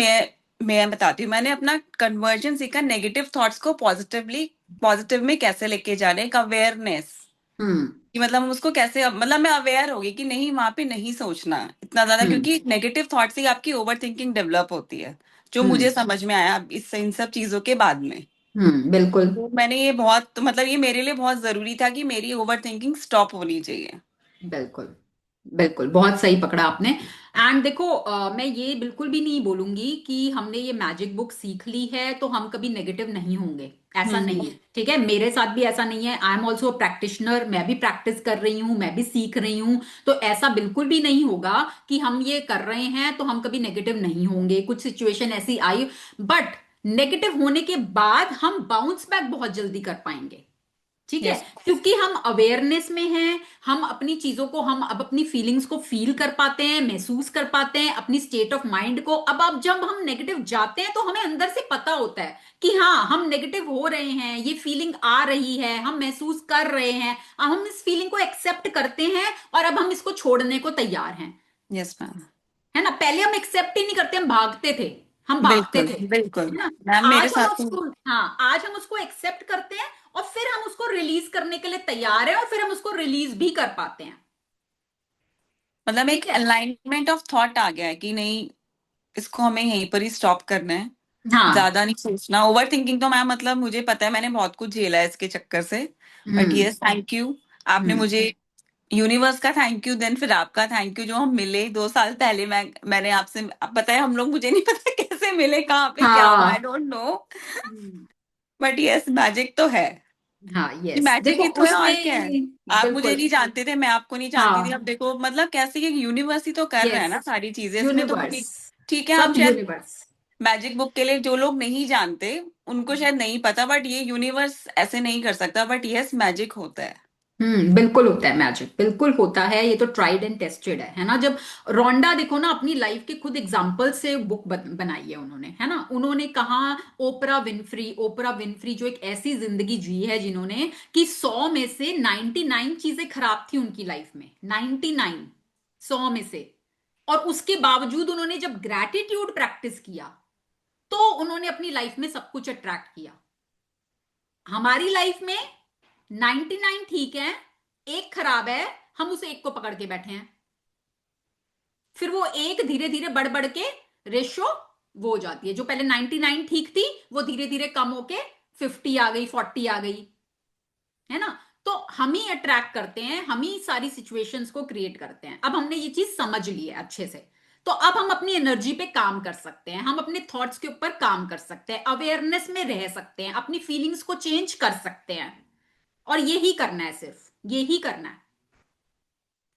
G: मैं बताती हूँ, मैंने अपना कन्वर्जन सीखा, नेगेटिव थॉट्स को पॉजिटिव में कैसे लेके जाने का अवेयरनेस,
A: हम्म
G: कि मतलब हम उसको कैसे, मतलब मैं अवेयर हो गई कि नहीं वहां पे नहीं सोचना इतना ज्यादा,
A: हम्म
G: क्योंकि नेगेटिव थॉट से ही आपकी ओवर थिंकिंग डेवलप होती है, जो मुझे
A: हम्म
G: समझ में आया इन सब चीजों के बाद में।
A: बिल्कुल
G: तो मैंने ये बहुत, तो मतलब ये मेरे लिए बहुत जरूरी था कि मेरी ओवर थिंकिंग स्टॉप होनी चाहिए।
A: बिल्कुल बिल्कुल, बहुत सही पकड़ा आपने। एंड देखो, मैं ये बिल्कुल भी नहीं बोलूंगी कि हमने ये मैजिक बुक सीख ली है तो हम कभी नेगेटिव नहीं होंगे, ऐसा नहीं
G: हम्म
A: है। ठीक है, मेरे साथ भी ऐसा नहीं है, आई एम ऑल्सो प्रैक्टिशनर, मैं भी प्रैक्टिस कर रही हूँ, मैं भी सीख रही हूँ। तो ऐसा बिल्कुल भी नहीं होगा कि हम ये कर रहे हैं तो हम कभी नेगेटिव नहीं होंगे, कुछ सिचुएशन ऐसी आई, बट नेगेटिव होने के बाद हम बाउंस बैक बहुत जल्दी कर पाएंगे। ठीक है,
G: यस।
A: क्योंकि हम अवेयरनेस में हैं, हम अपनी चीजों को, हम अब अपनी फीलिंग्स को फील कर पाते हैं, महसूस कर पाते हैं, अपनी स्टेट ऑफ माइंड को। अब जब हम नेगेटिव जाते हैं तो हमें अंदर से पता होता है कि हाँ हम नेगेटिव हो रहे हैं, ये फीलिंग आ रही है, हम महसूस कर रहे हैं, अब हम इस फीलिंग को एक्सेप्ट करते हैं और अब हम इसको छोड़ने को तैयार हैं।
G: Yes ma'am.
A: है ना, पहले हम एक्सेप्ट ही नहीं करते, हम भागते थे, हम भागते
G: बिल्कुल
A: थे,
G: बिल्कुल
A: है ना।
G: मैम, मेरे
A: आज हम
G: साथ तो
A: उसको, हाँ, आज हम उसको एक्सेप्ट करते हैं और फिर हम उसको रिलीज करने के लिए तैयार हैं और फिर हम उसको रिलीज भी कर पाते हैं।
G: मतलब एक
A: ठीक है,
G: अलाइनमेंट ऑफ थॉट आ गया है कि नहीं, इसको हमें यहीं पर ही स्टॉप करना है,
A: हाँ।
G: ज्यादा नहीं सोचना। ओवर थिंकिंग तो मैम मतलब मुझे पता है, मैंने बहुत कुछ झेला है इसके चक्कर से, but
A: hmm
G: yes thank you, आपने
A: हम्म
G: मुझे, यूनिवर्स का थैंक यू, देन फिर आपका थैंक यू, जो हम मिले 2 साल पहले, मैंने आपसे, आप पता है हम लोग, मुझे नहीं पता कैसे मिले, कहाँ पे क्या हुआ, आई
A: हाँ
G: don't know,
A: hmm,
G: but yes magic तो है।
A: हाँ
G: ये
A: यस,
G: मैजिक
A: देखो
G: ही तो है, और क्या है।
A: उसमें
G: आप मुझे
A: बिल्कुल,
G: नहीं जानते थे, मैं आपको नहीं जानती थी, अब
A: हाँ,
G: देखो मतलब कैसे ये यूनिवर्स ही तो कर रहा है
A: यस,
G: ना सारी चीजें, इसमें तो
A: यूनिवर्स,
G: कोई, ठीक है हम
A: सब
G: शायद
A: यूनिवर्स।
G: मैजिक बुक के लिए जो लोग नहीं जानते उनको शायद नहीं पता, बट ये यूनिवर्स ऐसे नहीं कर सकता, बट यस मैजिक होता है।
A: बिल्कुल होता है मैजिक, बिल्कुल होता है, ये तो ट्राइड एंड टेस्टेड है ना। जब रोंडा देखो ना, अपनी लाइफ के खुद एग्जांपल से बुक बनाई है उन्होंने, है ना। उन्होंने कहा, ओपरा विनफ्री जो एक ऐसी जिंदगी जी है जिन्होंने, कि 100 में से 99 चीजें खराब थी उनकी लाइफ में, 99, 100 में से, और उसके बावजूद उन्होंने जब ग्रैटिट्यूड प्रैक्टिस किया तो उन्होंने अपनी लाइफ में सब कुछ अट्रैक्ट किया। हमारी लाइफ में 99 ठीक है, एक खराब है, हम उस एक को पकड़ के बैठे हैं, फिर वो एक धीरे धीरे बढ़ बढ़ के रेशो वो हो जाती है, जो पहले 99 ठीक थी वो धीरे धीरे कम होके 50 आ गई, 40 आ गई, है ना। तो हम ही अट्रैक्ट करते हैं, हम ही सारी सिचुएशंस को क्रिएट करते हैं। अब हमने ये चीज समझ ली है अच्छे से, तो अब हम अपनी एनर्जी पे काम कर सकते हैं, हम अपने थॉट्स के ऊपर काम कर सकते हैं, अवेयरनेस में रह सकते हैं, अपनी फीलिंग्स को चेंज कर सकते हैं। और यही करना है, सिर्फ यही करना है,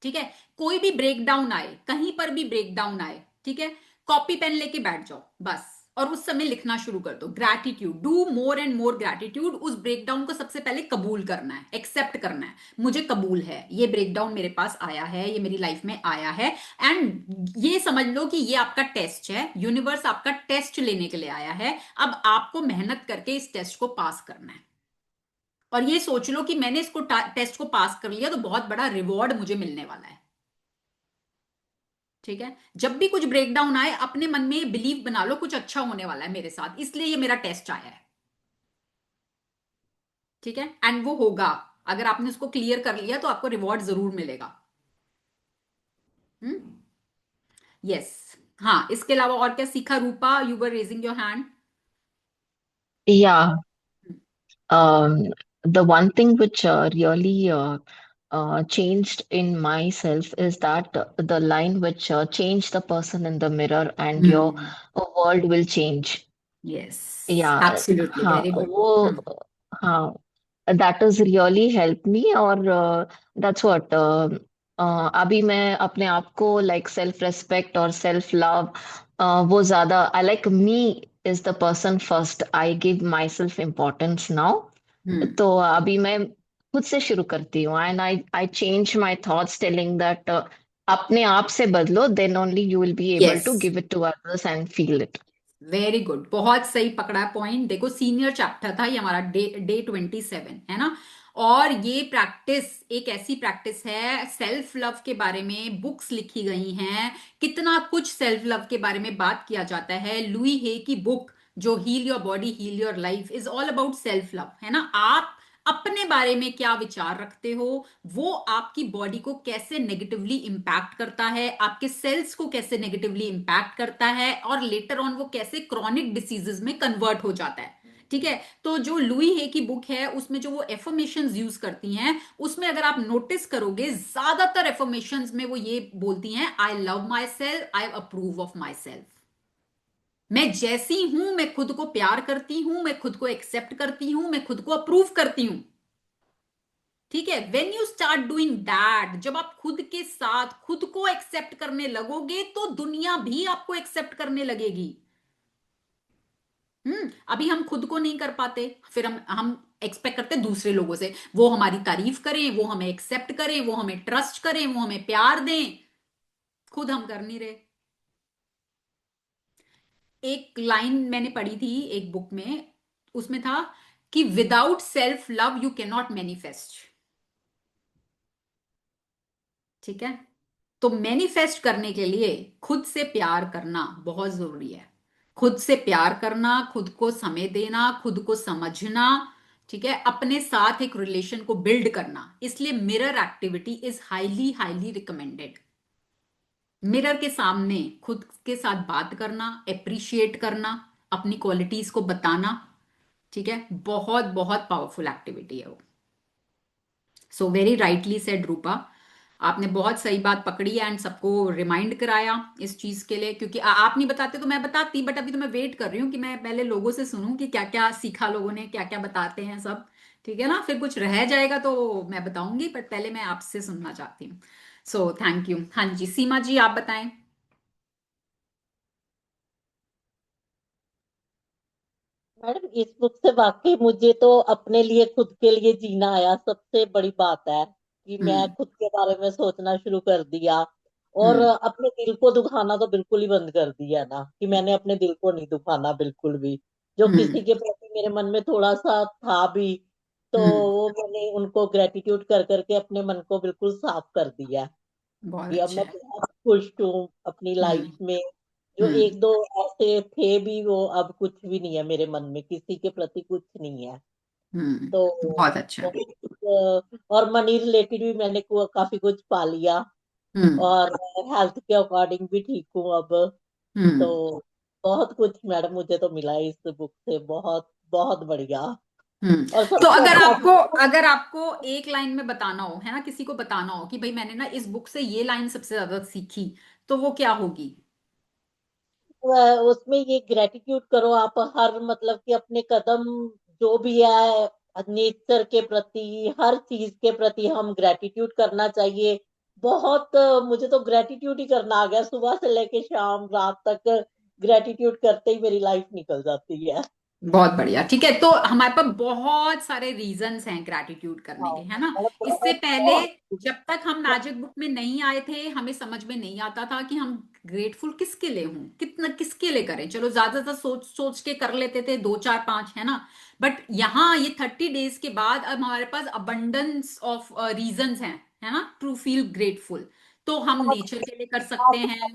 A: ठीक है। कोई भी ब्रेकडाउन आए, कहीं पर भी ब्रेकडाउन आए, ठीक है, कॉपी पेन लेके बैठ जाओ बस, और उस समय लिखना शुरू कर दो, gratitude, do more and more gratitude. उस ब्रेकडाउन को सबसे पहले कबूल करना है, एक्सेप्ट करना है, मुझे कबूल है ये ब्रेकडाउन मेरे पास आया है, ये मेरी लाइफ में आया है। एंड ये समझ लो कि ये आपका टेस्ट है, यूनिवर्स आपका टेस्ट लेने के लिए आया है। अब आपको मेहनत करके इस टेस्ट को पास करना है, और ये सोच लो कि मैंने इसको टेस्ट को पास कर लिया तो बहुत बड़ा रिवॉर्ड मुझे मिलने वाला है, ठीक है। जब भी कुछ ब्रेकडाउन आए, अपने मन में बिलीव बना लो कुछ अच्छा होने वाला है मेरे साथ, इसलिए ये मेरा टेस्ट आया है, ठीक है। एंड वो होगा, अगर आपने उसको क्लियर कर लिया तो आपको रिवॉर्ड जरूर मिलेगा। यस। हाँ, इसके अलावा और क्या सीखा Rupa? You were raising your hand.
H: Yeah, the one thing which really changed in myself is that the line which changed the person in the mirror and your world will change.
A: Yes,
H: Yeah,
A: absolutely,
H: हाँ
A: very good.
H: वो हाँ that has really helped me और that's what अभी मैं अपने आप को like self respect और self love वो ज्यादा I like me is the person first I give myself importance now तो अभी मैं खुद से शुरू करती हूँ and I change my thoughts telling that अपने आप से बदलो then only you will be able
A: yes,
H: to give it to others and feel it
A: very good, बहुत सही पकड़ा पॉइंट। देखो, सीनियर चैप्टर था ये हमारा, डे 27, है ना। और ये प्रैक्टिस एक ऐसी प्रैक्टिस है, सेल्फ लव के बारे में बुक्स लिखी गई हैं, कितना कुछ सेल्फ लव के बारे में बात किया जाता है। लुई हे की बुक जो heal your body heal your life is all about self love, है ना। आप अपने बारे में क्या विचार रखते हो, वो आपकी बॉडी को कैसे नेगेटिवली इंपैक्ट करता है, आपके सेल्स को कैसे नेगेटिवली इंपैक्ट करता है, और लेटर ऑन वो कैसे क्रॉनिक डिसीजेस में कन्वर्ट हो जाता है, ठीक है। तो जो लुई हे की बुक है उसमें जो वो एफर्मेशंस यूज करती हैं, उसमें अगर आप नोटिस करोगे ज्यादातर एफर्मेशंस में वो ये बोलती हैं, I love my self, I approve of my self. मैं जैसी हूं, मैं खुद को प्यार करती हूं, मैं खुद को एक्सेप्ट करती हूं, मैं खुद को अप्रूव करती हूं, ठीक है। When you start doing that, जब आप खुद के साथ खुद को एक्सेप्ट करने लगोगे तो दुनिया भी आपको एक्सेप्ट करने लगेगी। अभी हम खुद को नहीं कर पाते, फिर हम एक्सपेक्ट करते दूसरे लोगों से वो हमारी तारीफ करें, वो हमें एक्सेप्ट करें, वो हमें ट्रस्ट करें, वो हमें प्यार दें, खुद हम कर नहीं रहे। एक लाइन मैंने पढ़ी थी एक बुक में, उसमें था कि without self love you can not manifest, ठीक है। तो मैनिफेस्ट करने के लिए खुद से प्यार करना बहुत जरूरी है, खुद से प्यार करना, खुद को समय देना, खुद को समझना, ठीक है, अपने साथ एक रिलेशन को बिल्ड करना। इसलिए mirror activity is highly highly recommended. Mirror के सामने खुद के साथ बात करना, अप्रिशिएट करना, अपनी क्वालिटीज को बताना, ठीक है, बहुत बहुत पावरफुल एक्टिविटी है वो। सो वेरी राइटली सेड रूपा, आपने बहुत सही बात पकड़ी है एंड सबको रिमाइंड कराया इस चीज के लिए, क्योंकि आप नहीं बताते तो मैं बताती, बट अभी तो मैं वेट कर रही हूँ कि मैं पहले लोगों से सुनूं कि क्या क्या सीखा लोगों ने, क्या क्या बताते हैं सब, ठीक है ना। फिर कुछ रह जाएगा तो मैं बताऊंगी, बट पहले मैं आपसे सुनना चाहती हूँ। सो थैंक यू। हाँ जी, सीमा जी आप बताएं।
I: मैडम इस बुक से वाकई मुझे तो अपने लिए खुद के लिए जीना आया, सबसे बड़ी बात है कि मैं
A: हम्म।
I: खुद के बारे में सोचना शुरू कर दिया और
A: हम्म।
I: अपने दिल को दुखाना तो बिल्कुल ही बंद कर दिया ना, कि मैंने अपने दिल को नहीं दुखाना बिल्कुल भी। जो
A: हम्म।
I: किसी के प्रति मेरे मन में थोड़ा सा था भी तो
A: हम्म।
I: वो मैंने उनको ग्रेटिट्यूड कर करके अपने मन को बिल्कुल साफ कर दिया
A: बहुत
I: कि अब
A: अच्छा
I: मैं
A: है।
I: बहुत खुश हूँ अपनी लाइफ
A: हम्म।
I: में। जो
A: हम्म।
I: एक दो ऐसे थे भी वो अब कुछ भी नहीं है मेरे मन में, किसी के प्रति कुछ नहीं है। तो
A: बहुत अच्छा।
I: और मनी रिलेटेड भी मैंने काफी कुछ पा लिया,
A: हम्म
I: और हेल्थ के अकॉर्डिंग भी ठीक हूँ अब।
A: हम्म
I: तो बहुत कुछ मैडम मुझे तो मिला है इस बुक से, बहुत बहुत बढ़िया। और
A: तो
I: सबसे अच्छा
A: अगर आपको एक लाइन में बताना हो, है ना, किसी को बताना हो कि भाई मैंने ना इस बुक से ये लाइन सबसे ज्यादा सीखी, तो वो क्या होगी?
I: उसमें ये ग्रेटिट्यूड करो आप, हर मतलब कि अपने कदम जो भी है नेचर के प्रति, हर चीज के प्रति हम ग्रेटिट्यूड करना चाहिए। बहुत मुझे तो ग्रेटिट्यूड ही करना आ गया, सुबह से लेके शाम रात तक ग्रेटिट्यूड करते ही मेरी लाइफ निकल जाती है।
A: बहुत बढ़िया, ठीक है। तो हमारे पास बहुत सारे रीजंस हैं ग्रैटिट्यूड करने के,
I: हाँ,
A: है ना।
I: मतलब
A: इससे
I: बहुत
A: पहले
I: बहुत
A: जब तक हम मैजिक बुक में नहीं आए थे, हमें समझ में नहीं आता था कि हम ग्रेटफुल किसके लिए हूं, कितना किसके लिए करें। चलो ज्यादातर सोच सोच के कर लेते थे, दो चार पांच, है ना। बट यहाँ ये 30 डेज के बाद अब हमारे पास अबंडेंस ऑफ रीजंस हैं, है ना, टू फील ग्रेटफुल। तो हम
I: बहुत
A: नेचर के लिए कर सकते हैं।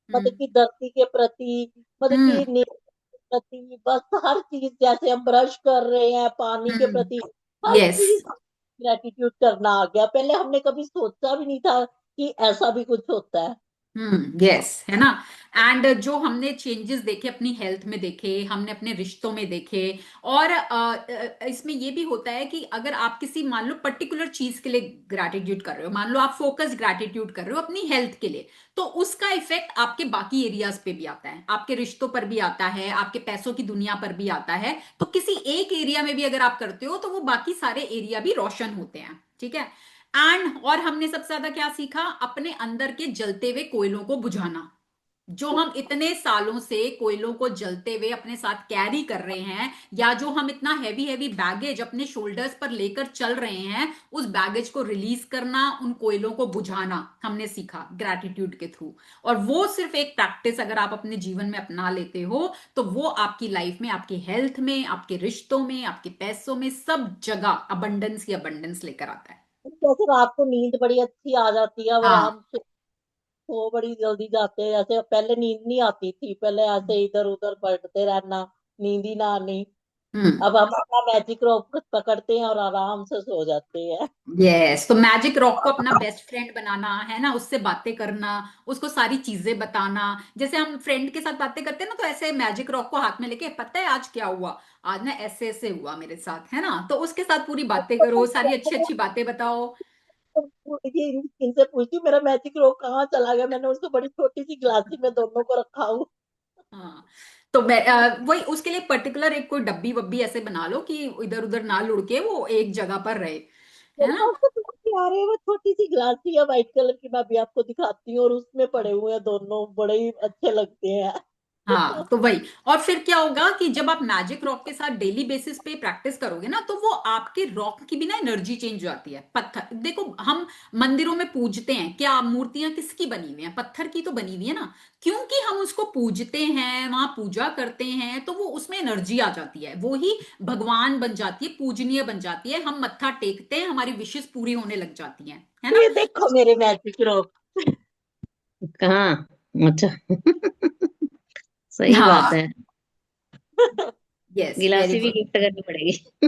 I: मतलब
A: हम्म
I: कि धरती के प्रति, मतलब कि
A: हम्म
I: नेचर के प्रति, बस हर चीज, जैसे हम ब्रश कर रहे हैं पानी के प्रति, हर
A: यस।
I: चीज ग्रेटिट्यूड करना आ गया। पहले हमने कभी सोचा भी नहीं था कि ऐसा भी कुछ होता है।
A: यस, है ना। एंड जो हमने चेंजेस देखे अपनी हेल्थ में, देखे हमने अपने रिश्तों में देखे। और इसमें ये भी होता है कि अगर आप किसी, मान लो पर्टिकुलर चीज के लिए ग्रैटिट्यूड कर रहे हो, मान लो आप फोकस ग्रैटिट्यूड कर रहे हो अपनी हेल्थ के लिए, तो उसका इफेक्ट आपके बाकी एरियाज पे भी आता है, आपके रिश्तों पर भी आता है, आपके पैसों की दुनिया पर भी आता है। तो किसी एक एरिया में भी अगर आप करते हो तो वो बाकी सारे एरिया भी रोशन होते हैं, ठीक है। और हमने सबसे ज्यादा क्या सीखा? अपने अंदर के जलते हुए कोयलों को बुझाना। जो हम इतने सालों से कोयलों को जलते हुए अपने साथ कैरी कर रहे हैं, या जो हम इतना हैवी हैवी बैगेज अपने शोल्डर्स पर लेकर चल रहे हैं, उस बैगेज को रिलीज करना, उन कोयलों को बुझाना हमने सीखा ग्रैटिट्यूड के थ्रू। और वो सिर्फ एक प्रैक्टिस अगर आप अपने जीवन में अपना लेते हो, तो वो आपकी लाइफ में, आपकी हेल्थ में, आपके रिश्तों में, आपके पैसों में, सब जगह अबंडेंस ही अबंडेंस लेकर आता है।
I: जैसे रात को नींद बड़ी अच्छी आ जाती है, अब
A: हाँ।
I: आराम से सो बड़ी जल्दी जाते हैं। जैसे पहले नींद नहीं आती थी, पहले ऐसे इधर उधर पलटते रहना, नींद ही ना आनी।
A: हम्म
I: अब हम अपना मैजिक रॉक पकड़ते हैं और आराम से सो जाते हैं।
A: यस। तो मैजिक रॉक को अपना बेस्ट फ्रेंड बनाना, है ना, उससे बातें करना, उसको सारी चीजें बताना। जैसे हम फ्रेंड के साथ बातें करते हैं ना, तो ऐसे मैजिक रॉक को हाथ में लेके, पता है आज क्या हुआ, आज ना ऐसे ऐसे हुआ मेरे साथ, है ना, तो उसके साथ पूरी बातें करो, सारी अच्छी अच्छी बातें बताओ।
I: ये इनसे पूछती हूँ मेरा मैजिक रॉक कहाँ चला गया, मैंने उसको बड़ी छोटी सी गिलासी में दोनों को रखा हूँ।
A: हाँ। तो वही उसके लिए पर्टिकुलर एक कोई डब्बी वब्बी ऐसे बना लो कि इधर उधर ना लुढ़के, वो एक जगह पर रहे, है
I: मेरे
A: ना।
I: पास तो बहुत प्यारे, वो छोटी सी गिलासी है व्हाइट कलर की, मैं अभी आपको दिखाती हूँ, और उसमें पड़े हुए हैं दोनों, बड़े ही अच्छे लगते हैं।
A: हाँ, तो वही। और फिर क्या होगा कि जब आप मैजिक रॉक के साथ डेली बेसिस पे प्रैक्टिस करोगे ना, तो वो आपके रॉक की भी ना एनर्जी चेंज हो जाती है। पत्थर देखो, हम मंदिरों में पूजते हैं, क्या मूर्तियां किसकी बनी हुई हैं? पत्थर की तो बनी हुई है ना। क्योंकि हम उसको पूजते हैं, वहां पूजा करते हैं, तो वो उसमें एनर्जी आ जाती है, वो ही भगवान बन जाती है, पूजनीय बन जाती है। हम मत्था टेकते हैं, हमारी विशेष पूरी होने लग जाती हैं, है ना।
I: ये देखो मेरे मैजिक रॉक।
H: कहाँ? अच्छा। सही बात
A: हाँ।
H: है।
A: यस, वेरी
H: गिलासी भी
A: गुड।
H: गिफ्ट करनी पड़ेगी।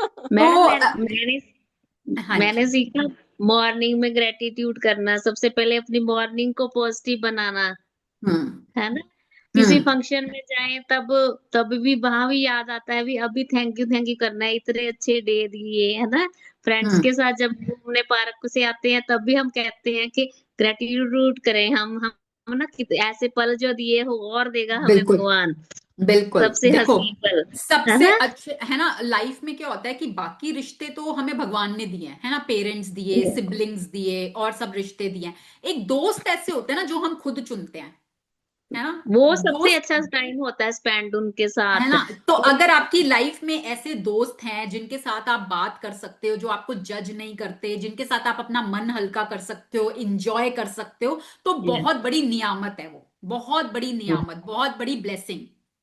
A: तो
H: मैडम मैंने
A: हाँ
H: मैंने
A: जी।
H: सीखा मॉर्निंग में ग्रेटिट्यूड करना। सबसे पहले अपनी मॉर्निंग को पॉजिटिव बनाना,
A: हम्म
H: है ना। किसी
A: हम्म
H: फंक्शन में जाएं तब तब भी वहां भी याद आता है, भी अभी थैंक यू करना है, इतने अच्छे डे दिए, है ना। फ्रेंड्स
A: हम्म
H: के साथ जब घूमने पार्क से आते हैं तब भी हम कहते हैं कि ग्रेटिट्यूड करें हम ना, ऐसे पल जो दिए हो और देगा हमें
A: बिल्कुल
H: भगवान।
A: बिल्कुल।
H: सबसे
A: देखो,
H: हसीन पल, है
A: सबसे
H: ना।
A: अच्छे, है ना, लाइफ में क्या होता है कि बाकी रिश्ते तो हमें भगवान ने दिए हैं, है ना, पेरेंट्स दिए, सिबलिंग्स दिए, और सब रिश्ते दिए हैं। एक दोस्त ऐसे होते हैं ना जो हम खुद चुनते हैं, है ना।
H: वो सबसे
A: दोस्त,
H: अच्छा टाइम होता है स्पेंड उनके
A: है
H: साथ।
A: ना। तो अगर आपकी लाइफ में ऐसे दोस्त हैं जिनके साथ आप बात कर सकते हो, जो आपको जज नहीं करते, जिनके साथ आप अपना मन हल्का कर सकते हो, इंजॉय कर सकते हो, तो बहुत बड़ी नियामत है वो, बहुत बड़ी नियामत, बहुत बड़ी ब्लेसिंग,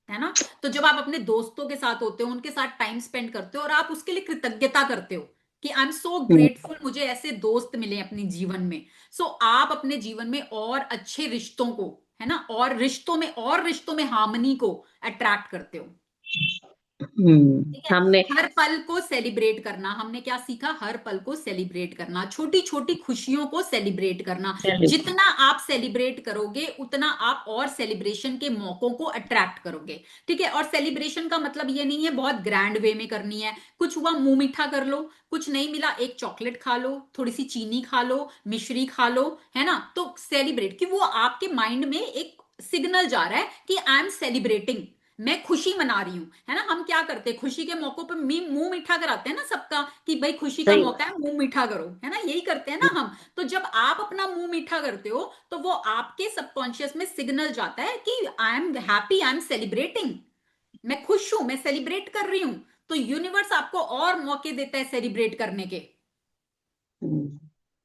A: है ना। तो जब आप अपने दोस्तों के साथ होते हो, उनके साथ टाइम स्पेंड करते हो, और आप उसके लिए कृतज्ञता करते हो कि आई एम सो ग्रेटफुल, मुझे ऐसे दोस्त मिले अपने जीवन में। सो आप अपने जीवन में और अच्छे रिश्तों को, है ना, और रिश्तों में हार्मनी को अट्रैक्ट करते हो। ठीक है,
I: हमने
A: हर पल को सेलिब्रेट करना। हमने क्या सीखा? हर पल को सेलिब्रेट करना, छोटी छोटी खुशियों को सेलिब्रेट करना। जितना आप सेलिब्रेट करोगे उतना आप और सेलिब्रेशन के मौकों को अट्रैक्ट करोगे। ठीक है, और सेलिब्रेशन का मतलब ये नहीं है बहुत ग्रैंड वे में करनी है। कुछ हुआ मुंह मीठा कर लो, कुछ नहीं मिला एक चॉकलेट खा लो, थोड़ी सी चीनी खा लो, मिश्री खा लो, है ना। तो सेलिब्रेट कि वो आपके माइंड में एक सिग्नल जा रहा है कि आई एम सेलिब्रेटिंग, मैं खुशी मना रही हूं, है ना। हम क्या करते हैं खुशी के मौकों पे मुंह मीठा कराते हैं ना सबका, कि भाई खुशी का
I: सही
A: मौका है मुंह मीठा करो, है ना, यही करते हैं ना हम। तो जब आप अपना मुंह मीठा करते हो तो वो आपके सबकॉन्शियस में सिग्नल जाता है कि I am happy, I am celebrating, मैं खुश हूं, मैं सेलिब्रेट कर रही हूं। तो यूनिवर्स आपको और मौके देता है सेलिब्रेट करने के।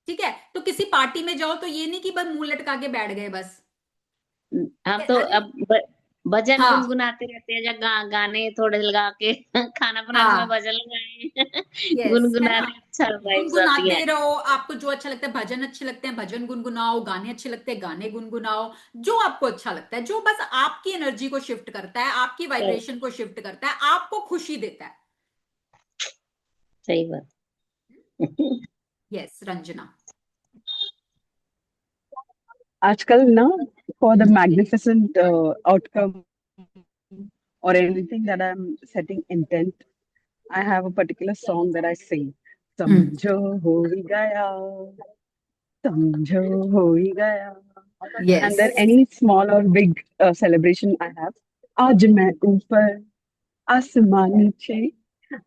A: ठीक है, तो किसी पार्टी में जाओ तो ये नहीं कि बस मुंह लटका के बैठ गए बस।
I: हम तो
A: अरे
I: अब भजन
A: हाँ
I: गुनगुनाते रहते हैं, या गाने थोड़े लगा के खाना बनाने में
A: हाँ,
I: भजन लगाए
A: यस, है ना,
I: गुनगुनाने, अच्छा वाइब्स आती
A: गुनगुनाते
I: है।
A: रहो। आपको जो अच्छा लगता है, भजन अच्छे लगते हैं भजन गुनगुनाओ, गाने अच्छे लगते हैं गाने गुनगुनाओ। जो आपको अच्छा लगता है, जो बस आपकी एनर्जी को शिफ्ट करता है, आपकी
I: सही
A: वाइब्रेशन को शिफ्ट करता है, आपको खुशी देता है।
I: सही बात।
A: यस रंजना।
F: आजकल ना, for the
A: hmm
F: magnificent outcome or anything that I'm setting intent, I have a particular song that I sing.
A: हम्म,
F: समझो हो ही गया, समझो हो ही गया. And
A: yes
F: then any small or big celebration I have. आज मैं ऊपर आसमान नीचे,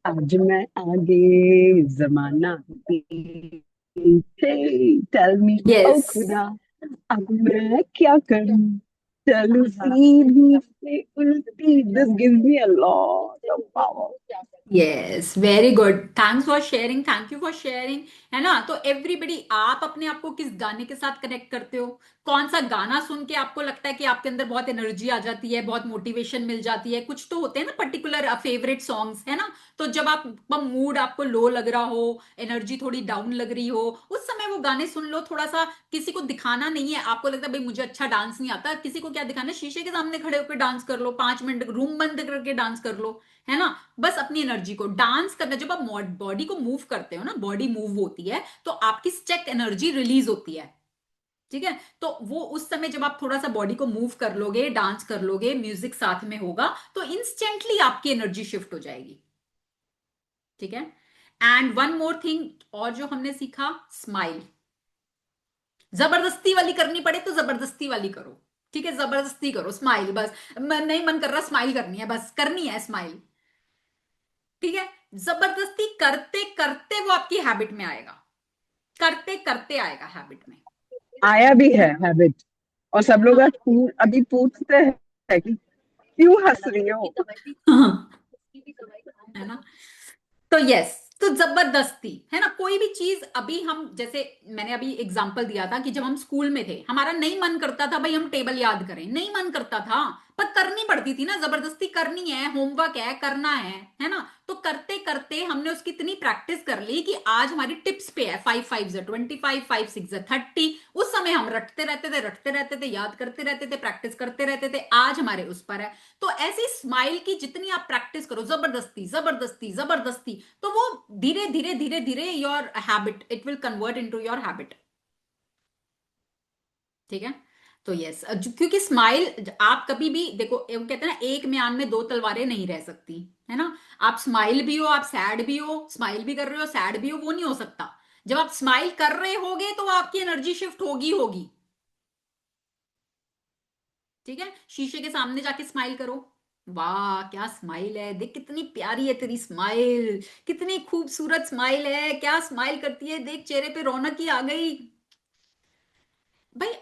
F: आज मैं आगे जमाना पीछे. Tell me, ओ
A: यस
F: खुदा, अब मैं क्या करूं? चलूं सीधी से उल्टी. This gives me a lot of power.
A: Yes, very good, thanks for sharing, thank you for sharing. है ना, तो एवरीबडी, आप अपने आप को किस गाने के साथ कनेक्ट करते हो? कौन सा गाना सुन के आपको लगता है कि आपके अंदर बहुत एनर्जी आ जाती है, बहुत मोटिवेशन मिल जाती है? कुछ तो होते हैं ना पर्टिकुलर फेवरेट सॉन्ग्स, है ना। तो जब आप मूड आपको लो लग रहा हो, एनर्जी थोड़ी डाउन लग रही हो, उस समय वो गाने सुन लो। थोड़ा सा किसी को दिखाना नहीं है, आपको लगता है भाई मुझे अच्छा डांस नहीं आता, किसी को क्या दिखाना है, शीशे के सामने खड़े होकर डांस कर लो, 5 मिनट रूम बंद करके डांस कर लो, है ना। बस अपनी एनर्जी को डांस करना, जब आप बॉडी को मूव करते हो ना, बॉडी मूव होती है तो आपकी स्टेक एनर्जी रिलीज होती है। ठीक है, तो वो उस समय जब आप थोड़ा सा बॉडी को मूव कर लोगे, डांस कर लोगे, म्यूजिक साथ में होगा, तो इंस्टेंटली आपकी एनर्जी शिफ्ट हो जाएगी। ठीक है, एंड वन मोर थिंग, और जो हमने सीखा, स्माइल। जबरदस्ती वाली करनी पड़े तो जबरदस्ती वाली करो। ठीक है, जबरदस्ती करो स्माइल, बस नहीं मन कर रहा स्माइल करनी है, बस करनी है स्माइल। ठीक है, जबरदस्ती करते करते वो आपकी हैबिट में आएगा, करते करते आएगा हैबिट में।
F: आया भी है हैबिट. और सब लोग आज अभी पूछते हैं कि क्यों हंस रही हो.
A: है ना, तो यस, तो जबरदस्ती, है ना, कोई भी चीज। अभी हम, जैसे मैंने अभी एग्जांपल दिया था कि जब हम स्कूल में थे, हमारा नहीं मन करता था भाई हम टेबल याद करें, नहीं मन करता था, पर करनी पड़ती थी ना, जबरदस्ती करनी है, होमवर्क है, करना है ना। तो करते करते हमने उसकी इतनी प्रैक्टिस कर ली कि आज हमारी टिप्स पे है, 5 5 25, 5 6 30। उस समय हम रटते रहते थे, याद करते रहते थे, प्रैक्टिस करते रहते थे, आज हमारे उस पर है। तो ऐसी स्माइल की जितनी आप प्रैक्टिस करो, जबरदस्ती जबरदस्ती जबरदस्ती, तो वो धीरे धीरे धीरे धीरे your habit, it will convert into your habit. ठीक है, तो यस, क्योंकि स्माइल, आप कभी भी देखो, वो कहते हैं ना, एक म्यान में दो तलवारें नहीं रह सकती, है ना। आप स्माइल भी हो, आप सैड भी हो, स्माइल भी कर रहे हो सैड भी हो, वो नहीं हो सकता। जब आप स्माइल कर रहे होगे तो आपकी एनर्जी शिफ्ट होगी होगी। ठीक है, शीशे के सामने जाके स्माइल करो, वाह क्या स्माइल है, देख कितनी प्यारी है तेरी स्माइल, कितनी खूबसूरत स्माइल है, क्या स्माइल करती है, देख चेहरे पे रौनक ही आ गई। भाई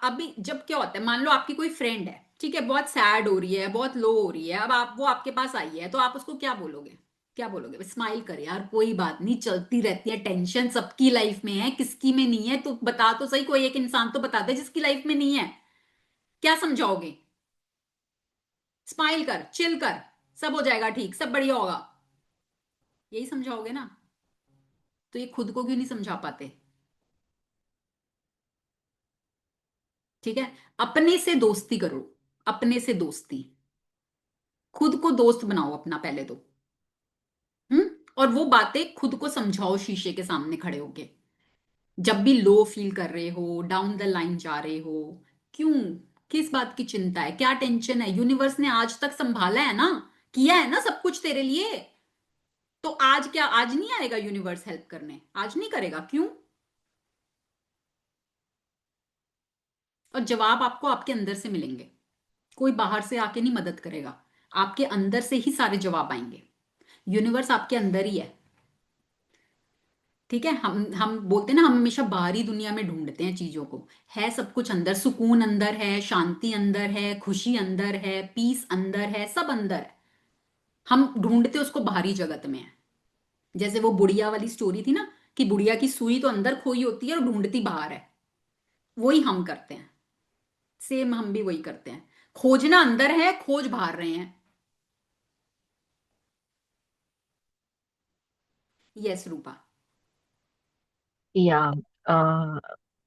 A: अभी जब क्या होता है, मान लो आपकी कोई फ्रेंड है, ठीक है, बहुत सैड हो रही है, बहुत लो हो रही है, अब आप, वो आपके पास आई है, तो आप उसको क्या बोलोगे? क्या बोलोगे? स्माइल कर यार, कोई बात नहीं, चलती रहती है, टेंशन सबकी लाइफ में है, किसकी में नहीं है, तो बता तो सही, कोई एक इंसान तो बता दे जिसकी लाइफ में नहीं है। क्या समझाओगे? स्माइल कर, चिल कर, सब हो जाएगा ठीक, सब बढ़िया होगा, यही समझाओगे ना। तो ये खुद को क्यों नहीं समझा पाते? ठीक है, अपने से दोस्ती करो, अपने से दोस्ती। खुद को दोस्त बनाओ अपना पहले तो। और वो बातें खुद को समझाओ शीशे के सामने खड़े होके, जब भी लो फील कर रहे हो, डाउन द लाइन जा रहे हो। क्यों? किस बात की चिंता है, क्या टेंशन है? यूनिवर्स ने आज तक संभाला है ना, किया है ना सब कुछ तेरे लिए। तो आज क्या, आज नहीं आएगा यूनिवर्स हेल्प करने? आज नहीं करेगा? क्यों? और जवाब आपको आपके अंदर से मिलेंगे, कोई बाहर से आके नहीं मदद करेगा, आपके अंदर से ही सारे जवाब आएंगे। यूनिवर्स आपके अंदर ही है। ठीक है, हम बोलते हैं ना, हम हमेशा बाहरी दुनिया में ढूंढते हैं चीजों को, है सब कुछ अंदर। सुकून अंदर है, शांति अंदर है, खुशी अंदर है, पीस अंदर है, सब अंदर है। हम ढूंढते उसको बाहरी जगत में है। जैसे वो बुढ़िया वाली स्टोरी थी ना, कि बुढ़िया की सुई तो अंदर खोई होती है और ढूंढती बाहर है। वही हम करते हैं, सेम हम भी वही करते हैं। खोजना अंदर है, खोज बाहर रहे हैं। यस रूपा।
H: या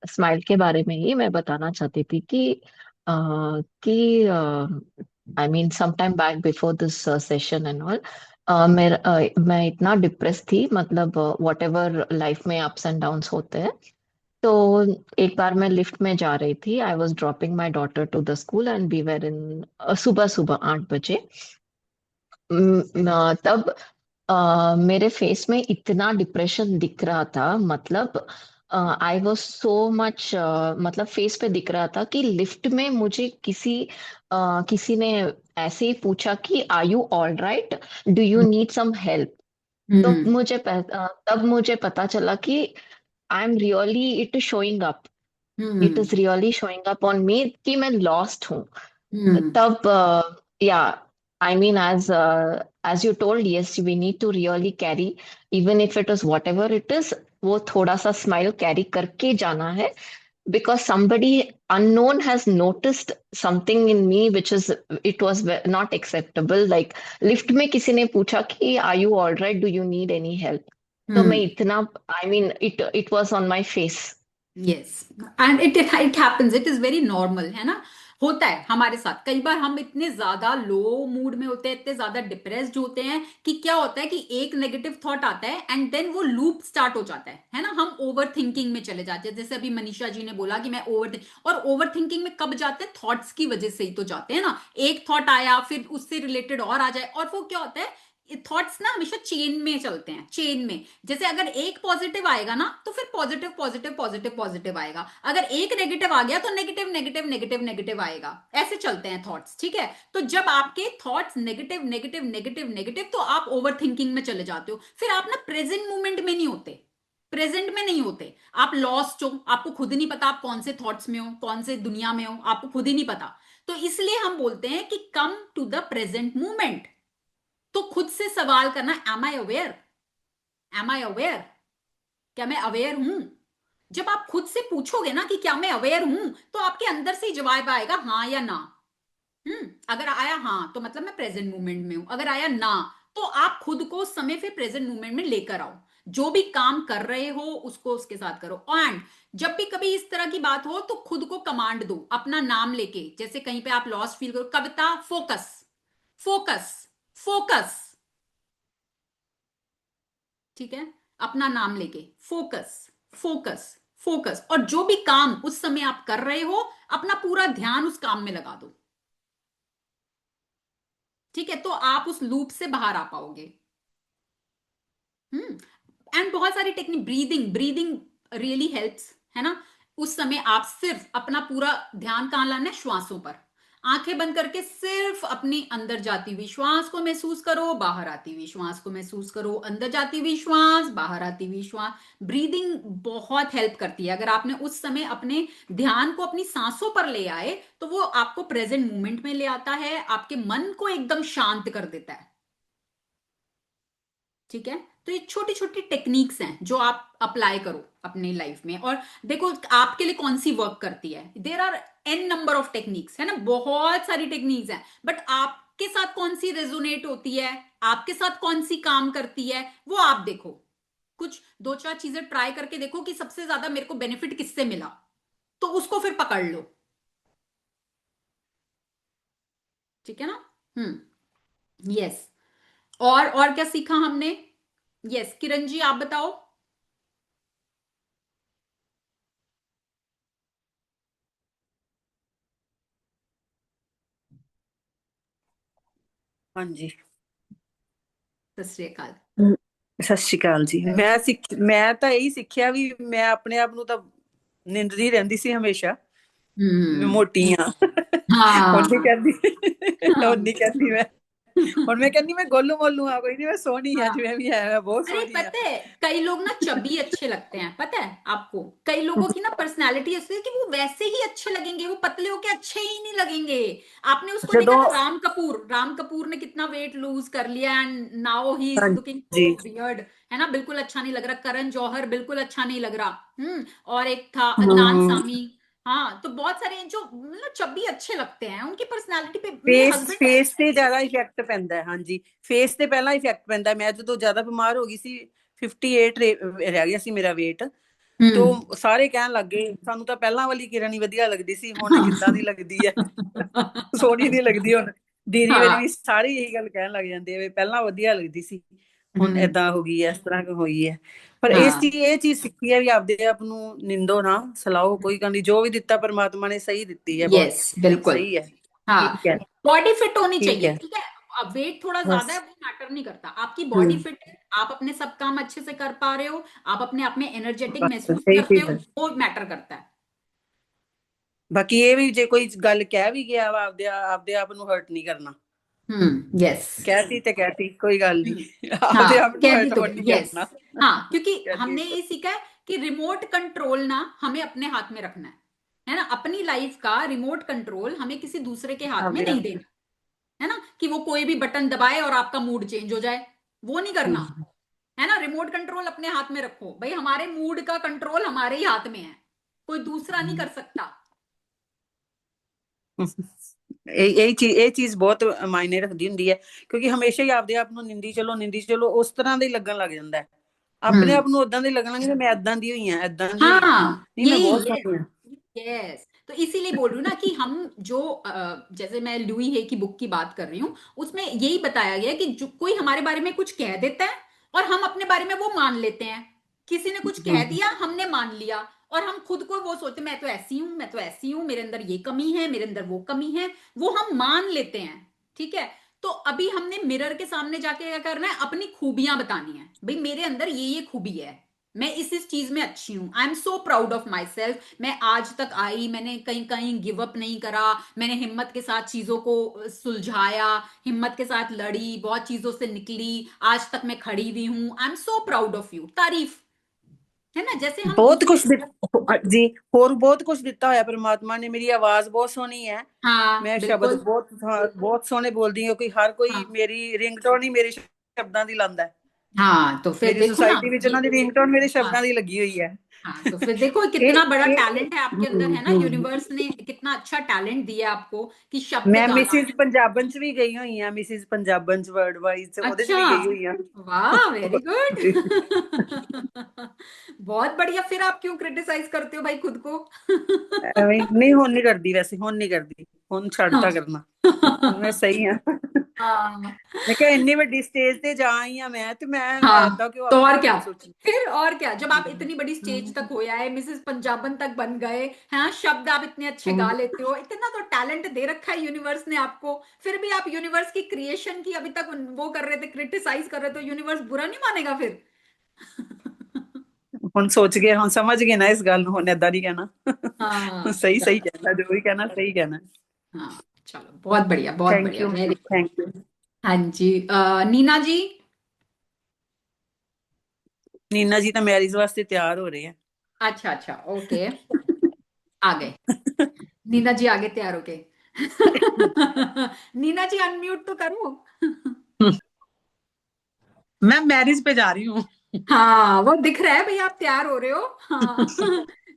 H: स्माइल के बारे में ही मैं बताना चाहती थी अ, कि I mean some time back before this session and all, मैं इतना डिप्रेस थी, मतलब वॉट एवर लाइफ में अप्स एंड डाउन्स होते हैं। तो एक बार मैं लिफ्ट में जा रही थी, I was dropping my daughter to the school and we were in, सुबह सुबह 8 बजे। तब मेरे फेस में इतना डिप्रेशन दिख रहा था, मतलब आई वॉज सो मच, मतलब फेस पे दिख रहा था कि लिफ्ट में मुझे किसी ने ऐसे ही पूछा कि are you all right, do you need some help. तो
A: हम्म।
H: तब मुझे पता चला कि I am really, it is showing up, it
A: hmm.
H: Is really showing up on me कि मैं लॉस्ट हूँ।
A: हम्म।
H: तब या I mean, as you told, yes, we need to really carry, even if it is whatever it is, वो थोड़ा सा smile carry करके जाना है, because somebody unknown has noticed something in me which is, it was not acceptable, like lift में किसी ने पूछा कि are you all right, do you need any help, तो मैं
A: हम्म।
H: इतना, I mean, it was on my face.
A: Yes, and it happens, it is very normal, है ना। होता है हमारे साथ। कई बार हम इतने ज्यादा लो मूड में होते हैं, इतने ज्यादा डिप्रेस्ड होते हैं कि क्या होता है कि एक नेगेटिव थॉट आता है एंड देन वो लूप स्टार्ट हो जाता है ना। हम ओवर थिंकिंग में चले जाते हैं, जैसे अभी मनीषा जी ने बोला कि मैं और ओवर थिंकिंग में कब जाते हैं? थॉट्स की वजह से ही तो जाते हैं ना। एक थॉट आया, फिर उससे रिलेटेड और आ जाए, और वो क्या होता है, थॉट्स ना हमेशा चेन में चलते हैं, चेन में। जैसे अगर एक पॉजिटिव आएगा ना, तो फिर पॉजिटिव पॉजिटिव पॉजिटिव पॉजिटिव आएगा। अगर एक नेगेटिव आ गया तो नेगेटिव नेगेटिव नेगेटिव नेगेटिव आएगा। ऐसे चलते हैं थॉट्स, ठीक है। तो जब आपके thoughts negative negative negative negative, तो आप ओवर थिंकिंग में चले जाते हो। फिर आप ना प्रेजेंट मोमेंट में नहीं होते, प्रेजेंट में नहीं होते। आप लॉस्ट हो, आपको खुद नहीं पता आप कौन से थॉट्स में हो, कौन से दुनिया में हो, आपको खुद ही नहीं पता। तो इसलिए हम बोलते हैं कि come to the present moment. तो खुद से सवाल करना, am I aware, am I aware, क्या मैं अवेयर हूं? जब आप खुद से पूछोगे ना कि क्या मैं अवेयर हूं, तो आपके अंदर से ही जवाब आएगा हाँ या ना। अगर आया हाँ, तो मतलब मैं प्रेजेंट मोमेंट में हूं। अगर आया ना, तो आप खुद को समय फिर प्रेजेंट मोमेंट में लेकर आओ। जो भी काम कर रहे हो उसको उसके साथ करो। एंड जब भी कभी इस तरह की बात हो, तो खुद को कमांड दो अपना नाम लेके। जैसे कहीं पे आप लॉस्ट फील करो, कविता फोकस, फोकस, फोकस, ठीक है। अपना नाम लेके फोकस, फोकस, फोकस। और जो भी काम उस समय आप कर रहे हो, अपना पूरा ध्यान उस काम में लगा दो, ठीक है। तो आप उस लूप से बाहर आ पाओगे। एंड बहुत सारी technique, breathing, breathing really helps, है ना। उस समय आप सिर्फ अपना पूरा ध्यान कहां लाना है? श्वासों पर। आंखें बंद करके सिर्फ अपनी अंदर जाती हुई श्वास को महसूस करो, बाहर आती हुई श्वास को महसूस करो, अंदर जाती हुई श्वास, बाहर आती हुई श्वास। ब्रीदिंग बहुत हेल्प करती है। अगर आपने उस समय अपने ध्यान को अपनी सांसों पर ले आए, तो वो आपको प्रेजेंट मोमेंट में ले आता है, आपके मन को एकदम शांत कर देता है, ठीक है। तो ये छोटी छोटी टेक्निक्स हैं जो आप अप्लाई करो अपनी लाइफ में, और देखो आपके लिए कौन सी वर्क करती है। There are an number of techniques, है ना, बहुत सारी टेक्निक्स हैं, बट आपके साथ कौन सी रेजोनेट होती है, आपके साथ कौन सी काम करती है, वो आप देखो। कुछ दो चार चीजें ट्राई करके देखो कि सबसे ज्यादा मेरे को बेनिफिट किससे मिला, तो उसको फिर पकड़ लो, ठीक है ना। हम्म। यस। और क्या सीखा हमने? यस, किरण जी आप बताओ।
J: हाँ जी।
A: सत श्री अकाल।
J: ਸਤਿ ਸ਼੍ਰੀ ਅਕਾਲ ਜੀ। ਮੈਂ ਤਾਂ ਇਹੀ ਸਿੱਖਿਆ ਵੀ ਮੈਂ ਆਪਣੇ ਆਪ ਨੂੰ ਤਾਂ ਨਿੰਦਦੀ ਰਹਿੰਦੀ ਸੀ ਹਮੇਸ਼ਾ, ਮੈਂ
A: हम्म।
J: ਮੋਟੀ ਆ। ਹੁਣ ਨਹੀਂ
A: हाँ
J: ਕਹਿੰਦੀ, ਹੁਣ
A: हाँ
J: ਨਹੀਂ ਕਹਿੰਦੀ ਮੈਂ। ਹੁਣ ਮੈਂ ਕਹਿੰਦੀ ਮੈਂ ਗੋਲੂ ਮੋਲੂ ਆ, ਕੋਈ ਨਹੀਂ, मैं सोनी है
A: हाँ।
J: जिਵੇਂ भी है, मैं बहुत
A: अरे
J: सोनी
A: पता है, कई लोग ना चबी अच्छे लगते हैं, पता है आपको? कई लोगों की ना पर्सनालिटी ऐसी है कि वो वैसे ही अच्छे लगेंगे, वो पतले होके अच्छे ही नहीं लगेंगे। आपने उसको देखा
J: ਜਦੋਂ।
A: ना, राम कपूर ने कितना वेट लूज कर लिया एंड नाउ ही इज
J: हाँ
A: लुकिंग
J: जी।
A: सो वियर्ड, है ना, बिल्कुल अच्छा नहीं लग रहा। करण जौहर बिल्कुल अच्छा नहीं लग रहा। और एक था अदनान
J: हम्म।
A: सामी। हाँ, तो बहुत सारे जो मतलब चबी अच्छे लगते हैं, उनकी पर्सनालिटी पे मेरे
J: ਫੇਸ
A: हस्बैंड।
J: ਫੇਸ ਤੇ ਜ਼ਿਆਦਾ ਇਫੈਕਟ ਪੈਂਦਾ ਹੈ। ਹਾਂਜੀ, ਫੇਸ ਤੇ ਪਹਿਲਾਂ ਇਫੈਕਟ ਪੈਂਦਾ। ਮੈਂ ਜਦੋਂ ਜ਼ਿਆਦਾ ਬਿਮਾਰ ਹੋ ਗਈ ਸੀ, 58 ਰਹਿ ਗਿਆ ਸੀ ਮੇਰਾ weight, ਤੋ ਸਾਰੇ ਕਹਿਣ ਲੱਗ ਗਏ ਸਾਨੂੰ ਤਾਂ ਪਹਿਲਾਂ ਵਾਲੀ ਕਿਰਨ ਹੀ ਵਧੀਆ ਲੱਗਦੀ ਸੀ, ਹੁਣ ਕਿੱਦਾਂ ਦੀ ਲੱਗਦੀ ਹੈ, ਸੋਹਣੀ ਨਹੀਂ ਲੱਗਦੀ ਹੁਣ। ਦੀਦੀ ਮੇਰੀ
A: हाँ।
J: ਵੀ ਸਾਰੇ ਇਹੀ ਗੱਲ ਕਹਿਣ ਲੱਗ ਜਾਂਦੇ ਆ ਵੀ ਪਹਿਲਾਂ ਵਧੀਆ ਲੱਗਦੀ ਸੀ, ਹੁਣ ਏਦਾਂ ਹੋ ਗਈ ਹੈ, ਇਸ ਤਰ੍ਹਾਂ ਹੋਈ ਹੈ। ਪਰ
A: हाँ।
J: ਇਹ ਚੀਜ਼ ਸਿੱਖੀ ਹੈ ਵੀ ਆਪਦੇ ਆਪ ਨੂੰ ਨਿੰਦੋ ਨਾ, ਸਲਾਹੋ ਕੋਈ ਗੱਲ ਨਹੀਂ, ਜੋ ਵੀ ਦਿੱਤਾ परमात्मा ने सही ਦਿੱਤੀ ਹੈ, ਬਹੁਤ
A: यस बिल्कुल।
J: सही है।
A: हाँ,
J: ठीक है।
A: बॉडी फिट होनी
J: ठीक
A: चाहिए,
J: है।
A: ठीक है। अब वेट थोड़ा ज्यादा है
J: बस।
A: वो मैटर नहीं करता, आपकी बॉडी
J: हम्म।
A: फिट है, आप अपने सब काम अच्छे से कर पा रहे हो, आप अपने आप में एनर्जेटिक
J: बस
A: महसूस
J: सही
A: करते
J: चीज
A: हो,
J: है।
A: वो मैटर करता है।
J: ਬਾਕੀ ਇਹ ਵੀ ਜੇ ਕੋਈ ਗੱਲ ਕਹਿ ਵੀ ਗਿਆ ਵਾ, ਆਪਦੇ ਆਪ ਨੂੰ ਹਰਟ ਨਹੀਂ ਕਰਨਾ।
A: यस।
J: कहती तो कहती, कोई गल नहीं, आपदे
A: हाँ,
J: आप नु
A: कहती
J: हर्ट
A: तो
J: नहीं
A: यस।
J: करना।
A: हाँ, क्योंकि
J: कहती
A: हमने
J: तो।
A: ये सीखा है कि रिमोट कंट्रोल ना हमें अपने हाथ में रखना है ना, अपनी लाइफ का रिमोट कंट्रोल हमें किसी दूसरे के हाथ में
J: आपदे
A: नहीं
J: आप।
A: देना, है ना, कि वो कोई भी बटन दबाए और आपका मूड चेंज हो जाए, वो नहीं करना, है ना। रिमोट कंट्रोल अपने हाथ में रखो भाई, हमारे मूड का कंट्रोल हमारे ही हाथ में है, कोई दूसरा नहीं कर सकता।
J: ਇਹ ਚੀਜ਼ ਬਹੁਤ ਮਾਇਨੇ ਰੱਖਦੀ ਹੁੰਦੀ ਹੈ, ਕਿਉਂਕਿ ਹਮੇਸ਼ਾ ਹੀ ਆਪਦੇ ਆਪ ਨੂੰ ਨਿੰਦੀ ਚਲੋ ਉਸ ਤਰ੍ਹਾਂ ਦਾ ਹੀ ਲੱਗਣ ਲੱਗ ਜਾਂਦਾ ਹੈ। ਆਪਣੇ ਆਪ ਨੂੰ ਉਦਾਂ ਦੇ ਲੱਗਣ ਲੱਗੇ ਮੈਂ ਏਦਾਂ ਦੀ ਹੋਈ ਆ, ਏਦਾਂ ਦੀ ਹੋਈ ਆ,
A: हाँ,
J: ਨਹੀਂ ਮੈਂ
A: यही
J: ਬਹੁਤ
A: यस
J: ਸੋਹਣੀ ਆ।
A: यस। तो इसीलिए बोल रही हूँ ना कि हम जो जैसे मैं लुई हे की बुक की बात कर रही हूँ, उसमें यही बताया गया है कि जो कोई हमारे बारे में कुछ कह देता है और हम अपने बारे में वो मान लेते हैं। किसी ने कुछ कह दिया, हमने मान लिया, और हम खुद को वो सोचते मैं तो ऐसी हूं, मैं तो ऐसी हूं, मेरे अंदर ये कमी है, मेरे अंदर वो कमी है, वो हम मान लेते हैं, ठीक है। तो अभी हमने मिरर के सामने जाके क्या करना है, अपनी खूबियां बतानी है, भाई मेरे अंदर ये खूबी है, मैं इस चीज में अच्छी हूं, आई am so proud of my self, मैं आज तक आई, मैंने कहीं कहीं गिव अप नहीं करा, मैंने हिम्मत के साथ चीजों को सुलझाया, हिम्मत के साथ लड़ी, बहुत चीजों से निकली, आज तक मैं खड़ी हुई हूं, आई am so proud of you, तारीफ, है ना, जैसे हम
J: ਬਹੁਤ
A: ये।
J: ਕੁਛ ਜੀ, ਹੋਰ ਬਹੁਤ ਕੁਛ ਦਿੱਤਾ ਹੋਇਆ ਪਰਮਾਤਮਾ ਨੇ। ਮੇਰੀ ਆਵਾਜ਼ ਬਹੁਤ ਸੋਹਣੀ ਹੈ,
A: हाँ
J: ਮੈਂ ਸ਼ਬਦ
A: बिल्कुल।
J: ਬਹੁਤ ਸੋਹਣੇ ਬੋਲਦੀ ਹਾਂ, ਕਿ ਹਰ ਕੋਈ
A: हाँ
J: ਮੇਰੀ ਰਿੰਗਟੋਨ ਹੀ ਮੇਰੇ ਸ਼ਬਦਾਂ ਦੀ ਲਾਉਂਦਾ ਹੈ।
A: हाँ, तो फिर
J: ਮੇਰੀ
A: देखो ना
J: ਸੁਸਾਇਟੀ ਵਿੱਚ
A: ये।
J: ਉਹਨਾਂ ਦੀ रिंगटोन ਮੇਰੇ
A: हाँ
J: ਸ਼ਬਦਾਂ ਦੀ ਲੱਗੀ ਹੋਈ ਹੈ।
A: हाँ, तो फिर देखो
J: ਇਹ
A: कितना बड़ा
J: ਇਹ
A: टैलेंट है आपके अंदर, है ना, यूनिवर्स ने कितना अच्छा टैलेंट दिया आपको कि शब्द
J: ਮੈਂ
A: गाना।
J: ਮਿਸਿਸ ਪੰਜਾਬਨ ਚ ਵੀ ਗਈ ਹੋਈ ਆ, ਮਿਸਿਸ ਪੰਜਾਬਨ ਚ ਵਰਲਡ ਵਾਈਜ਼ ਉਹਦੇ ਚ
A: अच्छा,
J: ਵੀ ਗਈ ਹੋਈ ਆ।
A: वाह वेरी गुड। बहुत बढ़िया, फिर आप क्यों क्रिटिसाइज करते हो भाई खुद को?
J: ਐਵੇਂ ਨਹੀਂ, ਹੁਣ ਨਹੀਂ ਕਰਦੀ, ਵੈਸੇ ਹੁਣ ਨਹੀਂ ਕਰਦੀ, ਹੁਣ ਛੱਡਤਾ ਕਰਨਾ, ਮੈਂ ਸਹੀ ਆ।
A: हाँ
J: ਮੈਂ ਕਿਹਾ ਇੰਨੀ ਵੱਡੀ ਸਟੇਜ ਤੇ ਜਾ ਆਈ ਆ ਮੈਂ, ਤੇ ਮੈਂ
A: हाँ,
J: ਏਦਾਂ ਕਿਉਂ
A: तो
J: ਆਪਣੇ
A: और
J: ਬਾਰੇ
A: क्या,
J: ਨਹੀਂ सोचूं।
A: फिर और क्या, जब आप इतनी बड़ी स्टेज तक हो आए, मिसेस पंजाबन तक बन गए, हाँ, शब्द आप इतने अच्छे गा लेते हो, इतना तो टैलेंट दे रखा है यूनिवर्स ने आपको, फिर भी आप यूनिवर्स की क्रिएशन की अभी तक वो कर रहे थे, क्रिटिसाइज कर रहे थे, यूनिवर्स बुरा नहीं मानेगा फिर?
J: ਹੁਣ ਸੋਚ ਗਏ, ਹੁਣ समझ गए ना इस गल ਨੂੰ, ਹੁਣ ਏਦਾਂ ਨਹੀਂ ਕਹਿਣਾ।
A: हाँ
J: सही सही
A: चलो।
J: कहना, जो भी कहना सही कहना।
A: हाँ चलो, बहुत बढ़िया, बहुत
J: थैंक
A: बढ़िया,
J: you,
A: very good.
J: Thank you.
A: हाँ जी, नीना जी।
J: नीना जी तो मैरिज वास्ते तैयार हो रहे हैं।
A: अच्छा अच्छा, ओके, आ गए, नीना जी आगे तैयार होके। नीना जी अनम्यूट तो करो।
K: मैं मैरिज पे जा रही हूँ।
A: हाँ, वो दिख रहा है भाई, आप तैयार हो रहे हो, हाँ।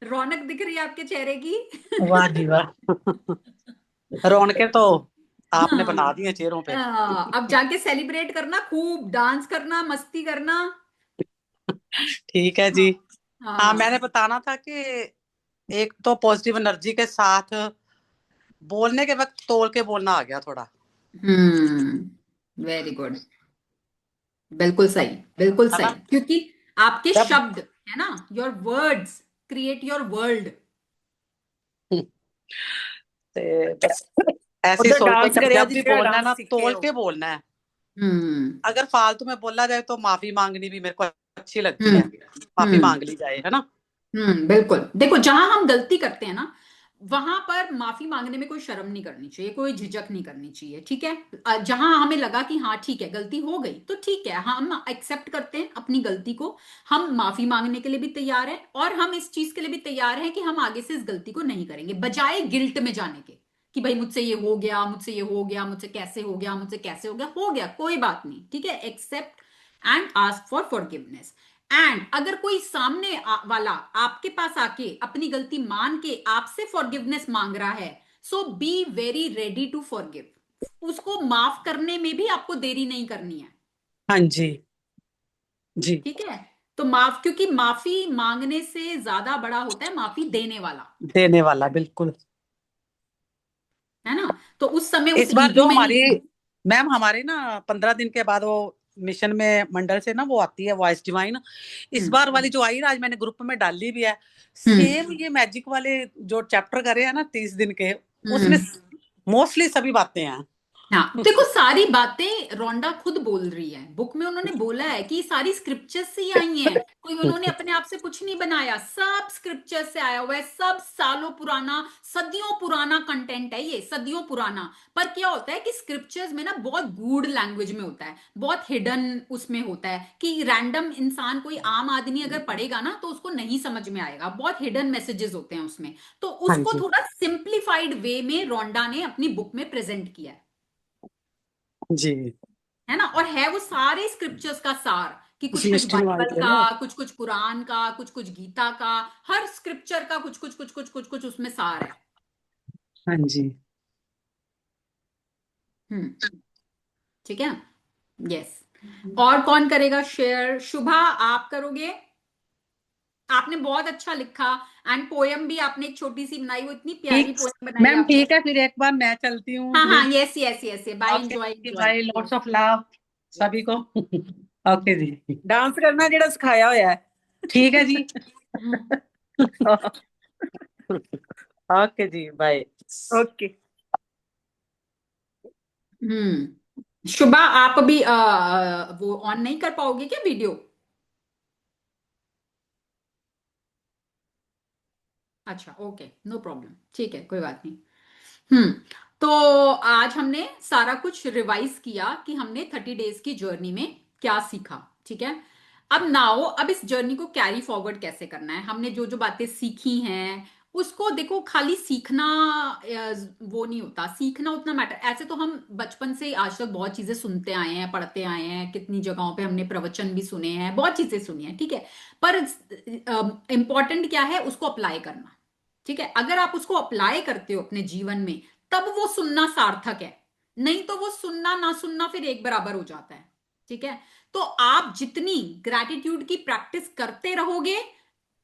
A: रौनक दिख रही है आपके चेहरे की।
K: वाह जी वाह, रौनकें तो आपने
A: हाँ
K: बना दी हैं चेहरों पे।
A: हाँ, अब जाके सेलिब्रेट करना, खूब डांस करना, मस्ती करना।
K: ठीक है जी।
A: हाँ
K: हाँ,
A: हाँ
K: मैंने बताना था कि एक तो पॉजिटिव एनर्जी के साथ बोलने के वक्त तोल के बोलना आ गया थोड़ा।
A: वेरी गुड, बिल्कुल सही, बिल्कुल
K: है
A: सही,
K: ना।
A: क्योंकि आपके
K: जब
A: शब्द है ना, your words create your world.
K: ते बस ऐसे ही
J: उधर
K: सोचते
J: डांस
K: कि
J: करेआ
K: जब
J: जी,
K: भी
J: जेड़ा
K: बोलना है ना
J: डांस सीखे
K: तोल
J: हो।
K: के बोलना है।
A: हम्म
K: अगर फालतू में बोला जाए तो माफी मांगनी भी मेरे को अच्छी लगती
A: हम्म
K: है, माफी
A: हम्म
K: मांग ली जाए, है ना।
A: बिल्कुल। देखो, जहां हम गलती करते हैं ना, वहां पर माफी मांगने में कोई शर्म नहीं करनी चाहिए, कोई झिझक नहीं करनी चाहिए, ठीक है। जहां हमें लगा कि हाँ ठीक है, गलती हो गई तो ठीक है, हम एक्सेप्ट करते हैं अपनी गलती को, हम माफी मांगने के लिए भी तैयार हैं, और हम इस चीज के लिए भी तैयार हैं कि हम आगे से इस गलती को नहीं करेंगे, बजाय गिल्ट में जाने के कि भाई मुझसे ये हो गया, मुझसे ये हो गया, मुझसे कैसे हो गया, मुझसे कैसे हो गया, कोई बात नहीं, ठीक है। Accept and ask for forgiveness. And अगर कोई सामने वाला आपके पास आके अपनी गलती मान के आपसे फॉरगिवनेस मांग रहा है, so be very ready to forgive. उसको माफ करने में भी आपको देरी नहीं करनी है,
K: हाँ जी जी।
A: ठीक है। तो माफ, क्योंकि माफी मांगने से ज्यादा बड़ा होता है माफी देने वाला,
K: देने वाला, बिल्कुल।
A: है ना। तो उस समय उस
K: इस बार
A: ईगो
K: जो
A: में
K: हमारी
A: नहीं।
K: मैम, हमारे ना 15 दिन के बाद वो मिशन में मंडल से ना वो आती है वॉइस डिवाइन। इस
A: हम्म
K: बार वाली जो आई ना, आज मैंने ग्रुप में डाली भी है,
A: हम्म
K: सेम ये मैजिक वाले जो चैप्टर करे हैं ना 30 दिन के, उसमें
A: हम्म
K: मोस्टली सभी बातें हैं।
A: हाँ, देखो, सारी बातें रोंडा खुद बोल रही है, बुक में उन्होंने बोला है कि ये सारी स्क्रिप्चर्स से ही आई हैं, कोई उन्होंने अपने आप से कुछ नहीं बनाया, सब स्क्रिप्चर्स से आया हुआ है, सब सालों पुराना, सदियों पुराना कंटेंट है, ये सदियों पुराना। पर क्या होता है कि स्क्रिप्चर्स में ना बहुत गूढ़ लैंग्वेज में होता है, बहुत हिडन उसमें होता है, कि रैंडम इंसान, कोई आम आदमी अगर पढ़ेगा ना तो उसको नहीं समझ में आएगा, बहुत हिडन मैसेजेस होते हैं उसमें। तो
K: हाँ
A: उसको
K: जी
A: थोड़ा सिंप्लीफाइड वे में रोंडा ने अपनी बुक में प्रेजेंट किया
K: जी।
A: है ना। और है वो सारे स्क्रिप्चर्स का सार, कि कुछ कुछ
K: जीएसटी में
A: बाइबल
K: आती है
A: का,
K: ना।
A: कुछ कुछ कुरान का, कुछ कुछ गीता का, हर स्क्रिप्चर का कुछ कुछ उसमें सार है।
K: हाँ जी।
A: हम्म ठीक है। यस। और कौन करेगा शेयर? शुभा, आप करोगे? आपने बहुत अच्छा लिखा, एंड पोयम भी आपने एक छोटी सी बनाई, वो इतनी प्यारी
K: ठीक
A: पोयम बनाई
K: मैम,
A: आपने।
K: ठीक है, फिर एक बार मैं चलती हूँ
A: हाँ हाँ,
K: please.
A: Yes yes yes, bye,
K: okay
A: enjoy enjoy.
K: Bye, lots of love सभी को। ओके जी।
J: डांस करना जेड़ा सिखाया होया है।
K: ठीक है जी। ओके जी, बाय।
J: ओके।
A: शुभा, आप अभी वो ऑन नहीं कर पाओगे क्या वीडियो? अच्छा, ओके, नो प्रॉब्लम, ठीक है, कोई बात नहीं। हम्म तो आज हमने सारा कुछ रिवाइज किया कि हमने 30 डेज की जर्नी में क्या सीखा, ठीक है। अब नाउ, अब इस जर्नी को कैरी फॉरवर्ड कैसे करना है, हमने जो जो बातें सीखी हैं उसको देखो, खाली सीखना वो नहीं होता, सीखना उतना मैटर, ऐसे तो हम बचपन से आज तक बहुत चीजें सुनते आए हैं, पढ़ते आए हैं, कितनी जगहों पे हमने प्रवचन भी सुने हैं, बहुत चीजें सुनी हैं, ठीक है। पर इंपॉर्टेंट क्या है, उसको अप्लाई करना, ठीक है। अगर आप उसको अप्लाई करते हो अपने जीवन में, तब वो सुनना सार्थक है, नहीं तो वो सुनना ना सुनना फिर एक बराबर हो जाता है, ठीक है। तो आप जितनी ग्रैटिट्यूड की प्रैक्टिस करते रहोगे,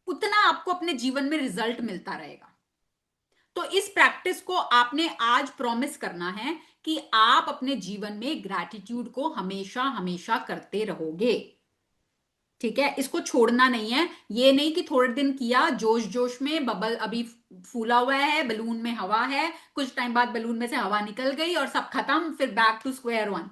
A: उतना आपको अपने जीवन में रिजल्ट मिलता रहेगा। तो इस प्रैक्टिस को आपने आज प्रॉमिस करना है कि आप अपने जीवन में ग्रैटिट्यूड को हमेशा हमेशा करते रहोगे, ठीक है। इसको छोड़ना नहीं है, ये नहीं कि थोड़े दिन किया जोश जोश में, बबल अभी फूला हुआ है, बलून में हवा है, कुछ टाइम बाद बलून में से हवा निकल गई और सब खत्म, फिर बैक टू स्क्वायर वन,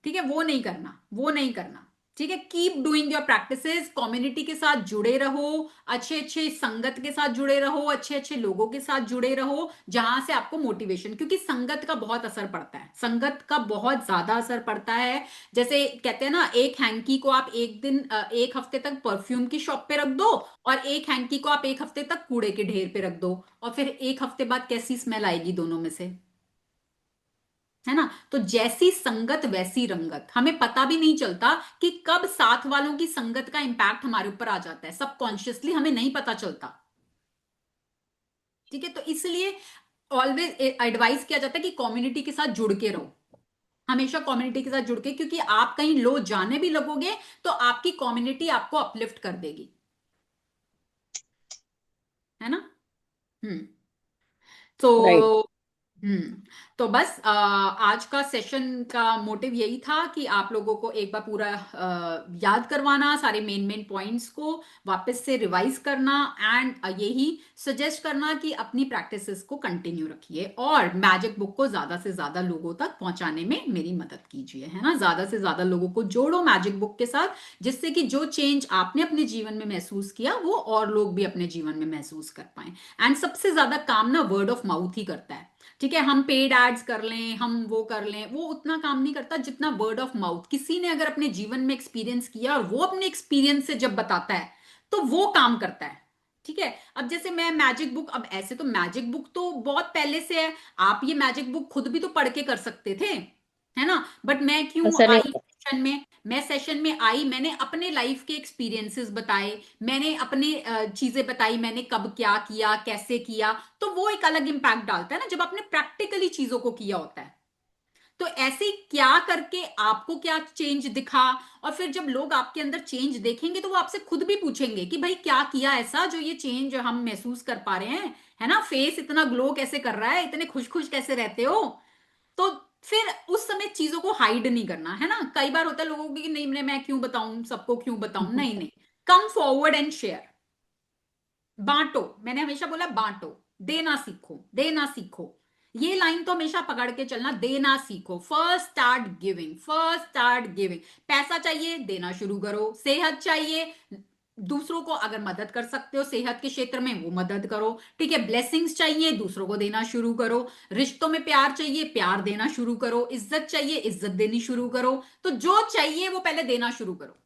A: ठीक है। वो नहीं करना, वो नहीं करना, ठीक है। Keep doing your practices, community के साथ जुड़े रहो, अच्छे अच्छे संगत के साथ जुड़े रहो, अच्छे अच्छे लोगों के साथ जुड़े रहो, जहां से आपको मोटिवेशन, क्योंकि संगत का बहुत असर पड़ता है, संगत का बहुत ज्यादा असर पड़ता है। जैसे कहते हैं ना, एक हैंकी को आप एक दिन, एक हफ्ते तक परफ्यूम की शॉप पे रख दो, और एक हैंकी को आप एक हफ्ते तक कूड़े के ढेर पे रख दो, और फिर एक हफ्ते बाद कैसी स्मेल आएगी दोनों में से, है ना। तो जैसी संगत वैसी रंगत, हमें पता भी नहीं चलता कि कब साथ वालों की संगत का इंपैक्ट हमारे ऊपर आ जाता है, सबकॉन्शियसली हमें नहीं पता चलता, ठीक है। तो इसलिए ऑलवेज एडवाइस किया जाता है कि कम्युनिटी के साथ जुड़ के रहो, हमेशा कम्युनिटी के साथ जुड़ के, क्योंकि आप कहीं लो जाने भी लगोगे तो आपकी कम्युनिटी आपको अपलिफ्ट कर देगी, है ना। हम्म
J: राइट।
A: तो तो बस आज का सेशन का मोटिव यही था कि आप लोगों को एक बार पूरा याद करवाना, सारे मेन पॉइंट्स को वापस से रिवाइज करना, एंड यही सजेस्ट करना कि अपनी प्रैक्टिसेस को कंटिन्यू रखिए और मैजिक बुक को ज्यादा से ज्यादा लोगों तक पहुंचाने में मेरी मदद कीजिए, है ना। ज्यादा से ज्यादा लोगों को जोड़ो मैजिक बुक के साथ, जिससे कि जो चेंज आपने अपने जीवन में महसूस किया वो और लोग भी अपने जीवन में महसूस कर पाए। एंड सबसे ज्यादा काम ना वर्ड ऑफ माउथ ही करता है, ठीक है। हम पेड एड्स कर लें, हम वो कर लें, वो उतना काम नहीं करता जितना वर्ड ऑफ माउथ। किसी ने अगर अपने जीवन में एक्सपीरियंस किया और वो अपने एक्सपीरियंस से जब बताता है तो वो काम करता है, ठीक है। अब जैसे मैं मैजिक बुक, अब ऐसे तो मैजिक बुक तो बहुत पहले से है, आप ये मैजिक बुक खुद भी तो पढ़ के कर सकते थे, है ना। बट मैं क्यों
H: ऐसा
A: आई
H: नहीं।
A: सेशन में, मैं सेशन में आई, मैंने अपने लाइफ के एक्सपीरियंसेस बताए, मैंने अपने चीजें बताई, मैंने कब क्या किया, कैसे किया, तो वो एक अलग इंपैक्ट डालता है ना जब आपने प्रैक्टिकली चीजों को किया होता है। तो ऐसे क्या करके आपको क्या चेंज दिखा, और फिर जब लोग आपके अंदर चेंज देखेंगे तो वो आपसे खुद भी पूछेंगे कि भाई क्या किया ऐसा जो ये चेंज हम महसूस कर पा रहे हैं, है ना। फेस इतना ग्लो कैसे कर रहा है, इतने खुश खुश कैसे रहते हो। तो फिर उस समय चीजों को हाइड नहीं करना, है ना। कई बार होता है लोगों को कि नहीं मैं क्यों बताऊं, सबको क्यों बताऊं, नहीं नहीं, कम फॉरवर्ड एंड शेयर, बांटो। मैंने हमेशा बोला बांटो, देना सीखो, देना सीखो। ये लाइन तो हमेशा पकड़ के चलना, देना सीखो। First start giving, first start giving. पैसा चाहिए, देना शुरू करो। सेहत चाहिए, दूसरों को अगर मदद कर सकते हो सेहत के क्षेत्र में वो मदद करो, ठीक है। ब्लेसिंग्स चाहिए, दूसरों को देना शुरू करो। रिश्तों में प्यार चाहिए, प्यार देना शुरू करो। इज्जत चाहिए, इज्जत देनी शुरू करो। तो जो चाहिए वो पहले देना शुरू करो।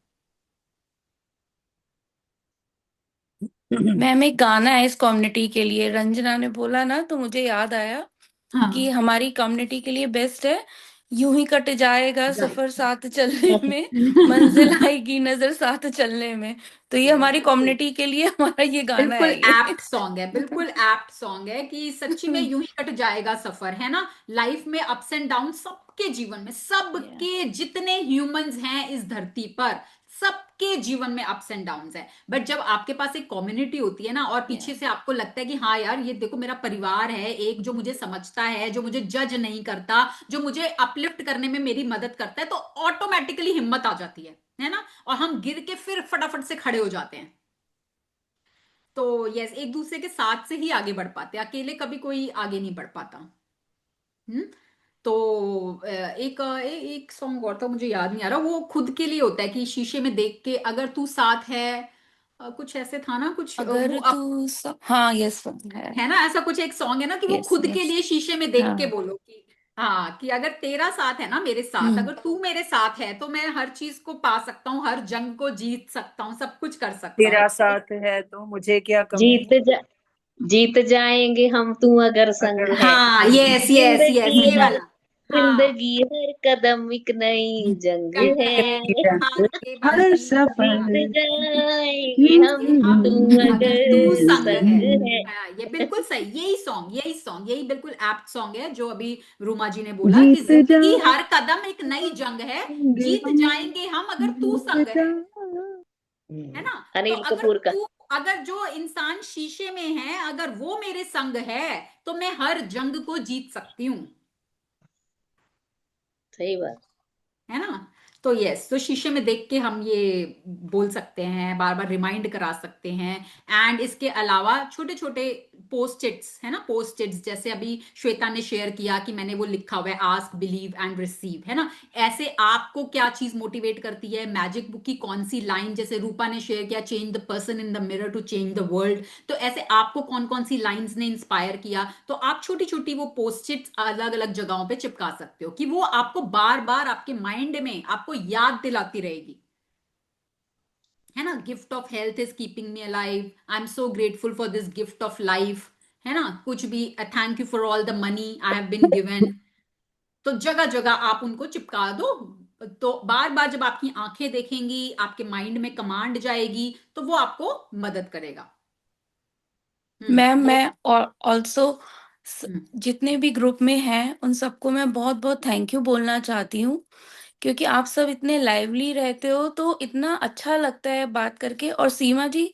D: मैम एक गाना है इस कम्युनिटी के लिए, रंजना ने बोला ना तो मुझे याद आया कि
A: हाँ,
D: हमारी कम्युनिटी के लिए बेस्ट है, यूं ही कट जाएगा
A: राइट।
D: सफर साथ चलने में, मंजिल आएगी नजर साथ चलने में। तो ये हमारी
A: बिल्कुल
D: कम्युनिटी के लिए हमारा ये गाना
A: बिल्कुल
D: है ये।
A: एप्ट सॉन्ग है, बिल्कुल एप्ट सॉन्ग है कि सच्ची में यूं ही कट जाएगा सफर, है ना। लाइफ में अप्स एंड डाउन सबके जीवन में,
D: Yeah.
A: सबके जितने ह्यूमंस हैं इस धरती पर, सबके जीवन में अप्स एंड डाउन्स है। बट जब आपके पास एक कम्युनिटी होती है ना और
D: Yeah.
A: पीछे से आपको लगता है कि हाँ यार ये देखो मेरा परिवार है एक, जो मुझे समझता है, जो मुझे जज नहीं करता, जो मुझे अपलिफ्ट करने में मेरी मदद करता है, तो ऑटोमेटिकली हिम्मत आ जाती है ना। और हम गिर के फिर फटाफट से खड़े हो जाते हैं। तो यस, एक दूसरे के साथ से ही आगे बढ़ पाते हैं, अकेले कभी कोई आगे नहीं बढ़ पाता। हम्म। तो एक सॉन्ग और था, मुझे याद नहीं आ रहा, वो खुद के लिए होता है कि शीशे में देख के अगर तू साथ है, कुछ ऐसे था ना, कुछ वो
D: अगर तू हाँ यस है।
A: है ना, ऐसा कुछ एक सॉन्ग है ना कि वो
D: यस
A: खुद के
D: यस।
A: लिए शीशे में देख के
D: हाँ।
A: बोलो कि हाँ, कि अगर तेरा साथ है ना मेरे साथ,
D: हम्म।
A: अगर तू मेरे साथ है तो मैं हर चीज को पा सकता हूँ, हर जंग को जीत सकता हूँ, सब कुछ कर सकता हूँ।
J: तेरा साथ है तो मुझे क्या कमी,
H: जीत जा जीत जाएंगे हम, तू अगर संग
J: अगर
H: है।
A: हाँ,
J: संग
A: यस यस यस,
H: जिंदगी
A: ये
H: हर
A: वाला। हाँ,
H: जिंदगी हर कदम एक नई जंग
A: कंग है,
H: है।
A: हार के बाद
F: हर
A: जीत
F: सफर
H: जीत
A: जाएंगे
H: जाएंगे हम,
A: हम,
H: तू
A: अगर तू
H: अगर
A: संग है।
H: संग है।
A: हाँ, ये बिल्कुल सही, यही सॉन्ग यही बिल्कुल एप्ट सॉन्ग है जो अभी रूमा जी ने बोला कि
F: जीत
A: जिंदगी हर
F: जाएंगे
A: कदम एक नई जंग है, जीत
F: हम,
A: जाएंगे हम अगर तू
F: जीत
A: संग है
F: जाएंगे।
A: ना। तो
H: अनिल
A: अगर
H: कपूर का।
A: तू, अगर जो इंसान शीशे में है अगर वो मेरे संग है तो मैं हर जंग को जीत सकती हूँ,
H: सही बात।
A: है ना। तो यस, तो शीशे में देख के हम ये बोल सकते हैं, बार बार रिमाइंड करा सकते हैं। एंड इसके अलावा छोटे छोटे पोस्ट इट्स, है ना, पोस्ट इट्स जैसे अभी श्वेता ने शेयर किया कि मैंने वो लिखा हुआ है आस्क बिलीव एंड रिसीव, है ना। ऐसे आपको क्या चीज मोटिवेट करती है, मैजिक बुक की कौन सी लाइन, जैसे रूपा ने शेयर किया change the person in the mirror to change the world, तो ऐसे आपको कौन कौन सी लाइंस ने इंस्पायर किया, तो आप छोटी छोटी वो पोस्ट इट्स अलग अलग जगहों पे चिपका सकते हो कि वो आपको बार बार आपके माइंड में आपको याद दिलाती रहेगी, है ना। Gift of health is keeping me alive, I am so grateful for this gift of life, है ना। कुछ भी, thank you for all the money I have been given. तो जगह जगह आप उनको चिपका दो, तो बार बार जब आपकी आंखें देखेंगी आपके माइंड में कमांड जाएगी तो वो आपको मदद करेगा।
D: मैम
A: तो
D: मैं और ऑल्सो
A: हम्म,
D: जितने भी ग्रुप में हैं उन सबको मैं बहुत बहुत थैंक यू बोलना चाहती हूँ क्योंकि आप सब इतने लाइवली रहते हो, तो इतना अच्छा लगता है बात करके। और सीमा जी,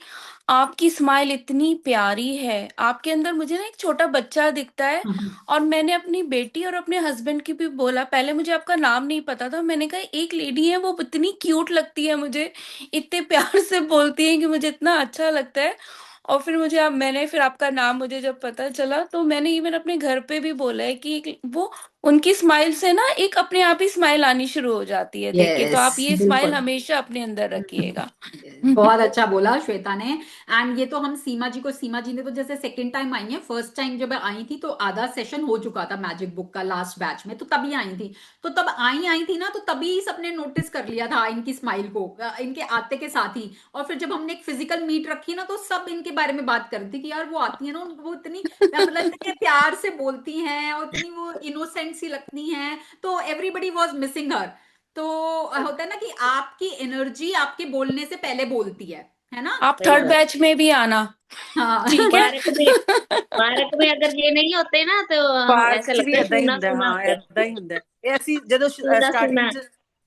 D: आपकी स्माइल इतनी प्यारी है, आपके अंदर मुझे ना एक छोटा बच्चा दिखता है। और मैंने अपनी बेटी और अपने हस्बैंड की भी बोला, पहले मुझे आपका नाम नहीं पता था, मैंने कहा एक लेडी है वो इतनी क्यूट लगती है मुझे, इतने प्यार से बोलती है कि मुझे इतना अच्छा लगता है। और फिर मैंने फिर आपका नाम मुझे जब पता चला, तो मैंने इवन अपने घर पे भी बोला है कि वो उनकी स्माइल से ना एक अपने आप ही स्माइल आनी शुरू हो जाती है देख के, तो आप
A: यस,
D: ये स्माइल
A: बिल्कुल।
D: हमेशा अपने अंदर रखिएगा।
A: बहुत अच्छा बोला श्वेता ने। एंड ये तो हम सीमा जी ने तो जैसे सेकंड टाइम आई हैं, फर्स्ट टाइम जब आई थी तो आधा सेशन हो चुका था मैजिक बुक का लास्ट बैच में, तो तभी आई थी। तो तब आई थी ना, तो तभी सबने नोटिस कर लिया था इनकी स्माइल को, इनके आते के साथ ही। और फिर जब हमने एक फिजिकल मीट रखी ना, तो सब इनके बारे में बात कर रही थी कि यार वो आती है ना, वो इतनी मतलब इतने प्यार से बोलती हैं और इतनी वो इनोसेंट सी लगती हैं, तो एवरीबडी वॉज मिसिंग हर। तो होता है ना कि आपकी एनर्जी आपके बोलने से पहले बोलती है ना?
D: आप
I: सही
D: थर्ड
I: बात।
D: बैच में भी आना,
A: हाँ।
D: ठीक है?
I: पार्क में अगर ये नहीं होते ना, तो हम
J: ਪਾਰਕ
I: ऐसा
J: 'ਚ ਵੀ
I: लगता है
J: ਏਦਾਂ ਹੀ
I: सुना
J: ਹੁੰਦਾ,
I: सुना
J: ਹਾਂ ਏਦਾਂ ਹੀ ਹੁੰਦਾ। ਇਹ ਅਸੀਂ ਜਦੋਂ
I: सुना सुना।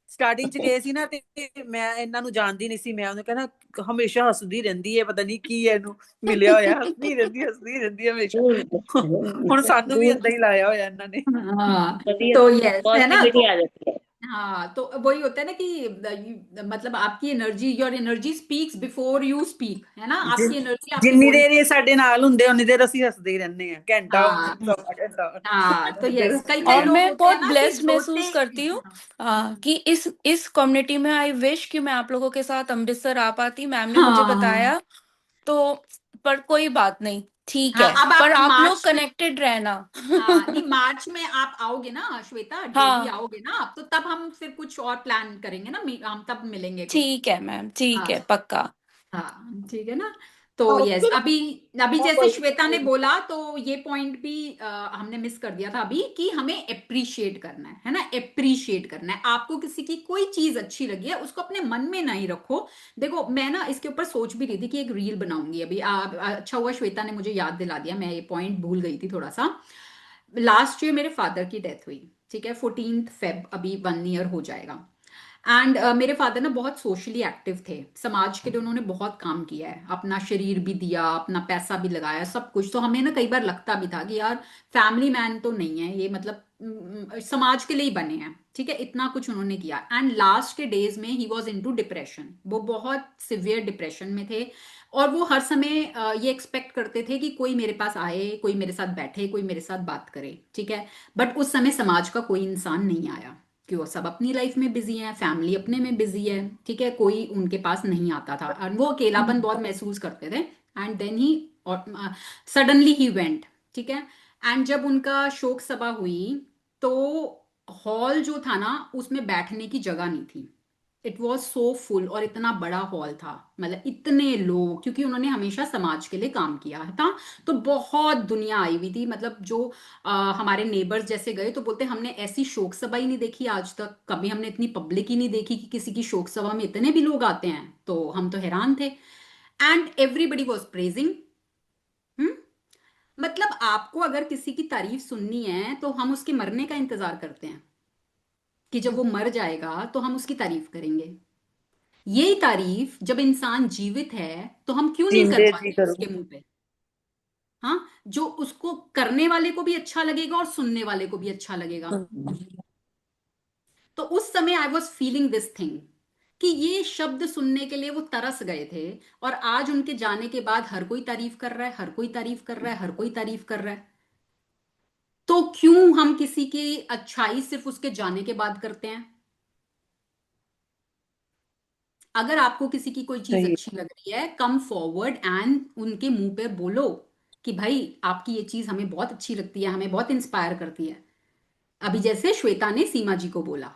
J: ਸਟਾਰਟਿੰਗ 'ਚ ਗਏ ਸੀ ਨਾ, ਤੇ ਮੈਂ ਇਹਨਾਂ ਨੂੰ ਜਾਣਦੀ ਨਹੀਂ ਸੀ। ਮੈਂ ਉਹਨੂੰ ਕਹਿੰਦਾ ਹਮੇਸ਼ਾ ਹੱਸਦੀ ਰਹਿੰਦੀ ਹੈ, ਪਤਾ ਨਹੀਂ ਕੀ ਇਹਨੂੰ ਮਿਲਿਆ ਹੋਇਆ, ਹੱਸਦੀ ਰਹਿੰਦੀ ਹਮੇਸ਼ਾ। ਹੁਣ ਸਾਨੂੰ ਵੀ
I: दूर
J: ਏਦਾਂ ਹੀ लाया होया ਇਹਨਾਂ ने।
A: हाँ,
I: तभी
A: तो यस है ना, तो
I: पॉजिटिविटी आ जाती है।
A: हाँ, तो वही होता है ना कि मतलब आपकी energy, your energy speaks before you speak, है ना? आपकी एनर्जी आपके
J: ਜਿੰਨੀ
A: बोलने।
J: ਦੇਰ ਇਹ ਸਾਡੇ ਨਾਲ ਹੁੰਦੇ ਉਨੀ देर ਅਸੀਂ हंसते ही रहने हैं, घंटा
A: हाँ
J: सवा घंटा
A: हाँ, तो
J: उन्नी देर
A: यस, कई
J: हंसते
A: कई
D: और
A: लोग
D: मैं
A: होते हैं
D: बहुत
A: ना कि
D: ब्लेस्ड
A: जोड़ते।
D: महसूस करती हूँ
A: हाँ
D: कि इस कम्युनिटी में आई विश कि मैं आप लोगों के साथ अमृतसर आ पाती, मैम ने मुझे
A: हाँ
D: बताया। तो पर कोई बात नहीं, ठीक
A: हाँ,
D: है,
A: अब
D: पर
A: आप
D: आप लोग
A: मार्च में।
D: कनेक्टेड रहना।
A: हाँ नहीं, मार्च में आप आओगे ना श्वेता, दिल्ली
D: हाँ,
A: आओगे ना आप, तो तब हम फिर कुछ और प्लान करेंगे ना, हम तब मिलेंगे कुछ।
D: ठीक है मैम, ठीक
A: हाँ
D: है, पक्का।
A: हाँ, ठीक है ना। तो यस, अभी अभी जैसे श्वेता ने बोला, तो ये पॉइंट भी हमने मिस कर दिया था अभी, कि हमें अप्रिशिएट करना है ना? अप्रिशिएट करना है। आपको किसी की कोई चीज अच्छी लगी है, उसको अपने मन में नहीं रखो। देखो, मैं ना इसके ऊपर सोच भी रही थी कि एक रील बनाऊंगी अभी। अच्छा हुआ श्वेता ने मुझे याद दिला दिया, मैं ये पॉइंट भूल गई थी थोड़ा सा। लास्ट ईयर मेरे फादर की डेथ हुई, ठीक है, 14 फेब, अभी 1 ईयर हो जाएगा। एंड मेरे फादर ना बहुत सोशली एक्टिव थे, समाज के लिए उन्होंने बहुत काम किया है, अपना शरीर भी दिया, अपना पैसा भी लगाया, सब कुछ। तो हमें ना कई बार लगता भी था कि यार फैमिली मैन तो नहीं है ये, मतलब समाज के लिए ही बने हैं, ठीक है, इतना कुछ उन्होंने किया। एंड लास्ट के डेज में ही वॉज इनटू डिप्रेशन, वो बहुत सिवियर डिप्रेशन में थे। और वो हर समय ये एक्सपेक्ट करते थे कि कोई मेरे पास आए, कोई मेरे साथ बैठे, कोई मेरे साथ बात करे, ठीक है। बट उस समय समाज का कोई इंसान नहीं आया, कि वो सब अपनी लाइफ में बिजी हैं, फैमिली अपने में बिजी है, ठीक है, कोई उनके पास नहीं आता था, और वो अकेलापन बहुत महसूस करते थे। एंड देन ही सडनली ही वेंट, ठीक है। एंड जब उनका शोक सभा हुई, तो हॉल जो था ना, उसमें बैठने की जगह नहीं थी। इट वॉज सो फुल, और इतना बड़ा हॉल था, मतलब इतने लोग, क्योंकि उन्होंने हमेशा समाज के लिए काम किया था। तो बहुत दुनिया आई हुई थी, मतलब जो हमारे नेबर्स जैसे गए तो बोलते हमने ऐसी शोक सभा ही नहीं देखी आज तक, कभी हमने इतनी पब्लिक ही नहीं देखी कि किसी की शोक सभा में इतने भी लोग आते हैं। तो हम तो हैरान थे। And everybody was praising. मतलब आपको अगर किसी की तारीफ सुननी है, तो हम उसके मरने का इंतजार करते हैं, कि जब वो मर जाएगा तो हम उसकी तारीफ करेंगे। यही तारीफ जब इंसान जीवित है, तो हम क्यों नहीं कर
J: जिंदे जी
A: पाते
J: करो।
A: उसके मुंह पे? हाँ, जो उसको करने वाले को भी अच्छा लगेगा और सुनने वाले को भी अच्छा लगेगा। तो उस समय I was feeling this thing, कि ये शब्द सुनने के लिए वो तरस गए थे, और आज उनके जाने के बाद हर कोई तारीफ कर रहा है, हर कोई तारीफ कर रहा है, हर कोई तारीफ कर रहा है। तो क्यों हम किसी की अच्छाई सिर्फ उसके जाने के बाद करते हैं? अगर आपको किसी की कोई चीज
J: सही
A: अच्छी लग रही है, कम फॉरवर्ड एंड उनके मुंह पे बोलो कि भाई आपकी ये चीज हमें बहुत अच्छी लगती है, हमें बहुत इंस्पायर करती है। अभी जैसे श्वेता ने सीमा जी को बोला,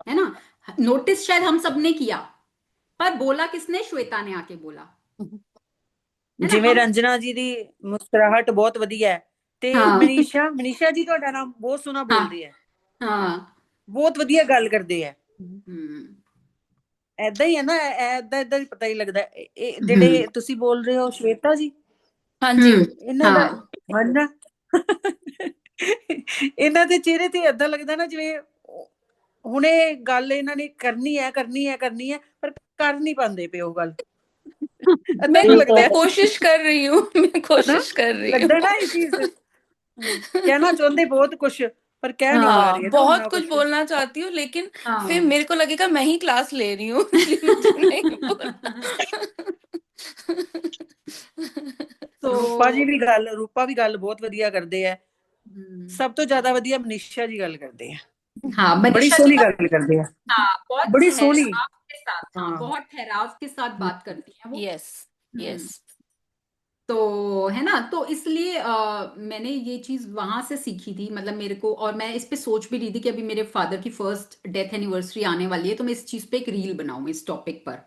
A: है ना? नोटिस शायद हम सब ने किया, पर बोला किसने? श्वेता ने आके बोला, है ना?
J: ਜਿਵੇਂ
A: हम।
J: ਰੰਜਨਾ जी ਦੀ ਮੁਸਕਰਾਹਟ ਬਹੁਤ ਵਧੀਆ ਹੈ, ਤੇ
A: हाँ
J: ਮਨੀਸ਼ਾ ਜੀ ਤੁਹਾਡਾ ਨਾਮ ਬਹੁਤ ਸੋਹਣਾ
A: हाँ
J: ਬੋਲਦੇ ਹੈ,
A: हाँ।
J: ਬਹੁਤ ਵਧੀਆ ਗੱਲ ਕਰਦੇ ਹੈ।
A: हम्म
J: ਏਦਾਂ ਹੀ ਹੈ ਨਾ, ਏਦਾਂ ਹੀ ਪਤਾ ਹੀ ਲੱਗਦਾ ਹੈ। ਇਹ
A: हम्म
J: ਜਿਹੜੇ ਤੁਸੀਂ ਬੋਲ ਰਹੇ ਹੋ ਸ਼ਵੇਤਾ ਜੀ,
D: हाँ जी।
J: ਇਹਨਾਂ ਦਾ
A: हाँ
J: ਹਨ ਇਹਨਾਂ ਦੇ ਚਿਹਰੇ ਤੇ ਏਦਾਂ ਲੱਗਦਾ ਨਾ ਜਿਵੇਂ
K: ਹੁਣੇ ਗੱਲ ਇਹਨਾਂ ਨੇ ਕਰਨੀ ਹੈ ਪਰ ਕਰ ਨਹੀਂ ਪਾਉਂਦੇ ਪਏ ਉਹ ਗੱਲ। ਏਦਾਂ
D: मैं
K: ਨੂੰ ਲੱਗਦਾ ਹੈ
D: कोशिश कर रही हूँ, मैं
K: ਹਨਾ,
D: कोशिश कर रही
K: ਲੱਗਦਾ
D: हूँ।
K: ਨਾ ਇਹ ਚੀਜ਼। ਕਹਿਣਾ ਚਾਹੁੰਦੇ ਬਹੁਤ ਕੁਝ पर कह नहीं पा रही है ना
D: बहुत
K: उतना
D: कुछ
K: कुछ।
D: बोलना चाहती हूँ, लेकिन
A: हाँ
D: फिर मेरे को लगेगा मैं ही क्लास ले रही हूँ इसलिए मुझे नहीं बोलना।
A: तो
K: रूपा भी गल बहुत वधिया करदे है। सब तो ज्यादा वधिया मनीषा जी गल करदे है।
A: हाँ
K: बड़ी
A: मनीषा जी
K: सोहनी
A: का
K: गल करदे है,
A: हाँ बहुत
K: बड़ी सोहनी।
A: ठहराव के साथ, हाँ
K: हाँ
A: बहुत ठहराव के साथ बात करती हैं वो।
D: Yes yes.
A: तो है ना, तो इसलिए मैंने ये चीज वहां से सीखी थी, मतलब मेरे को, और मैं इस पे सोच भी रही थी कि अभी मेरे फादर की फर्स्ट डेथ एनिवर्सरी आने वाली है, तो मैं इस चीज पे एक रील बनाऊं इस टॉपिक पर।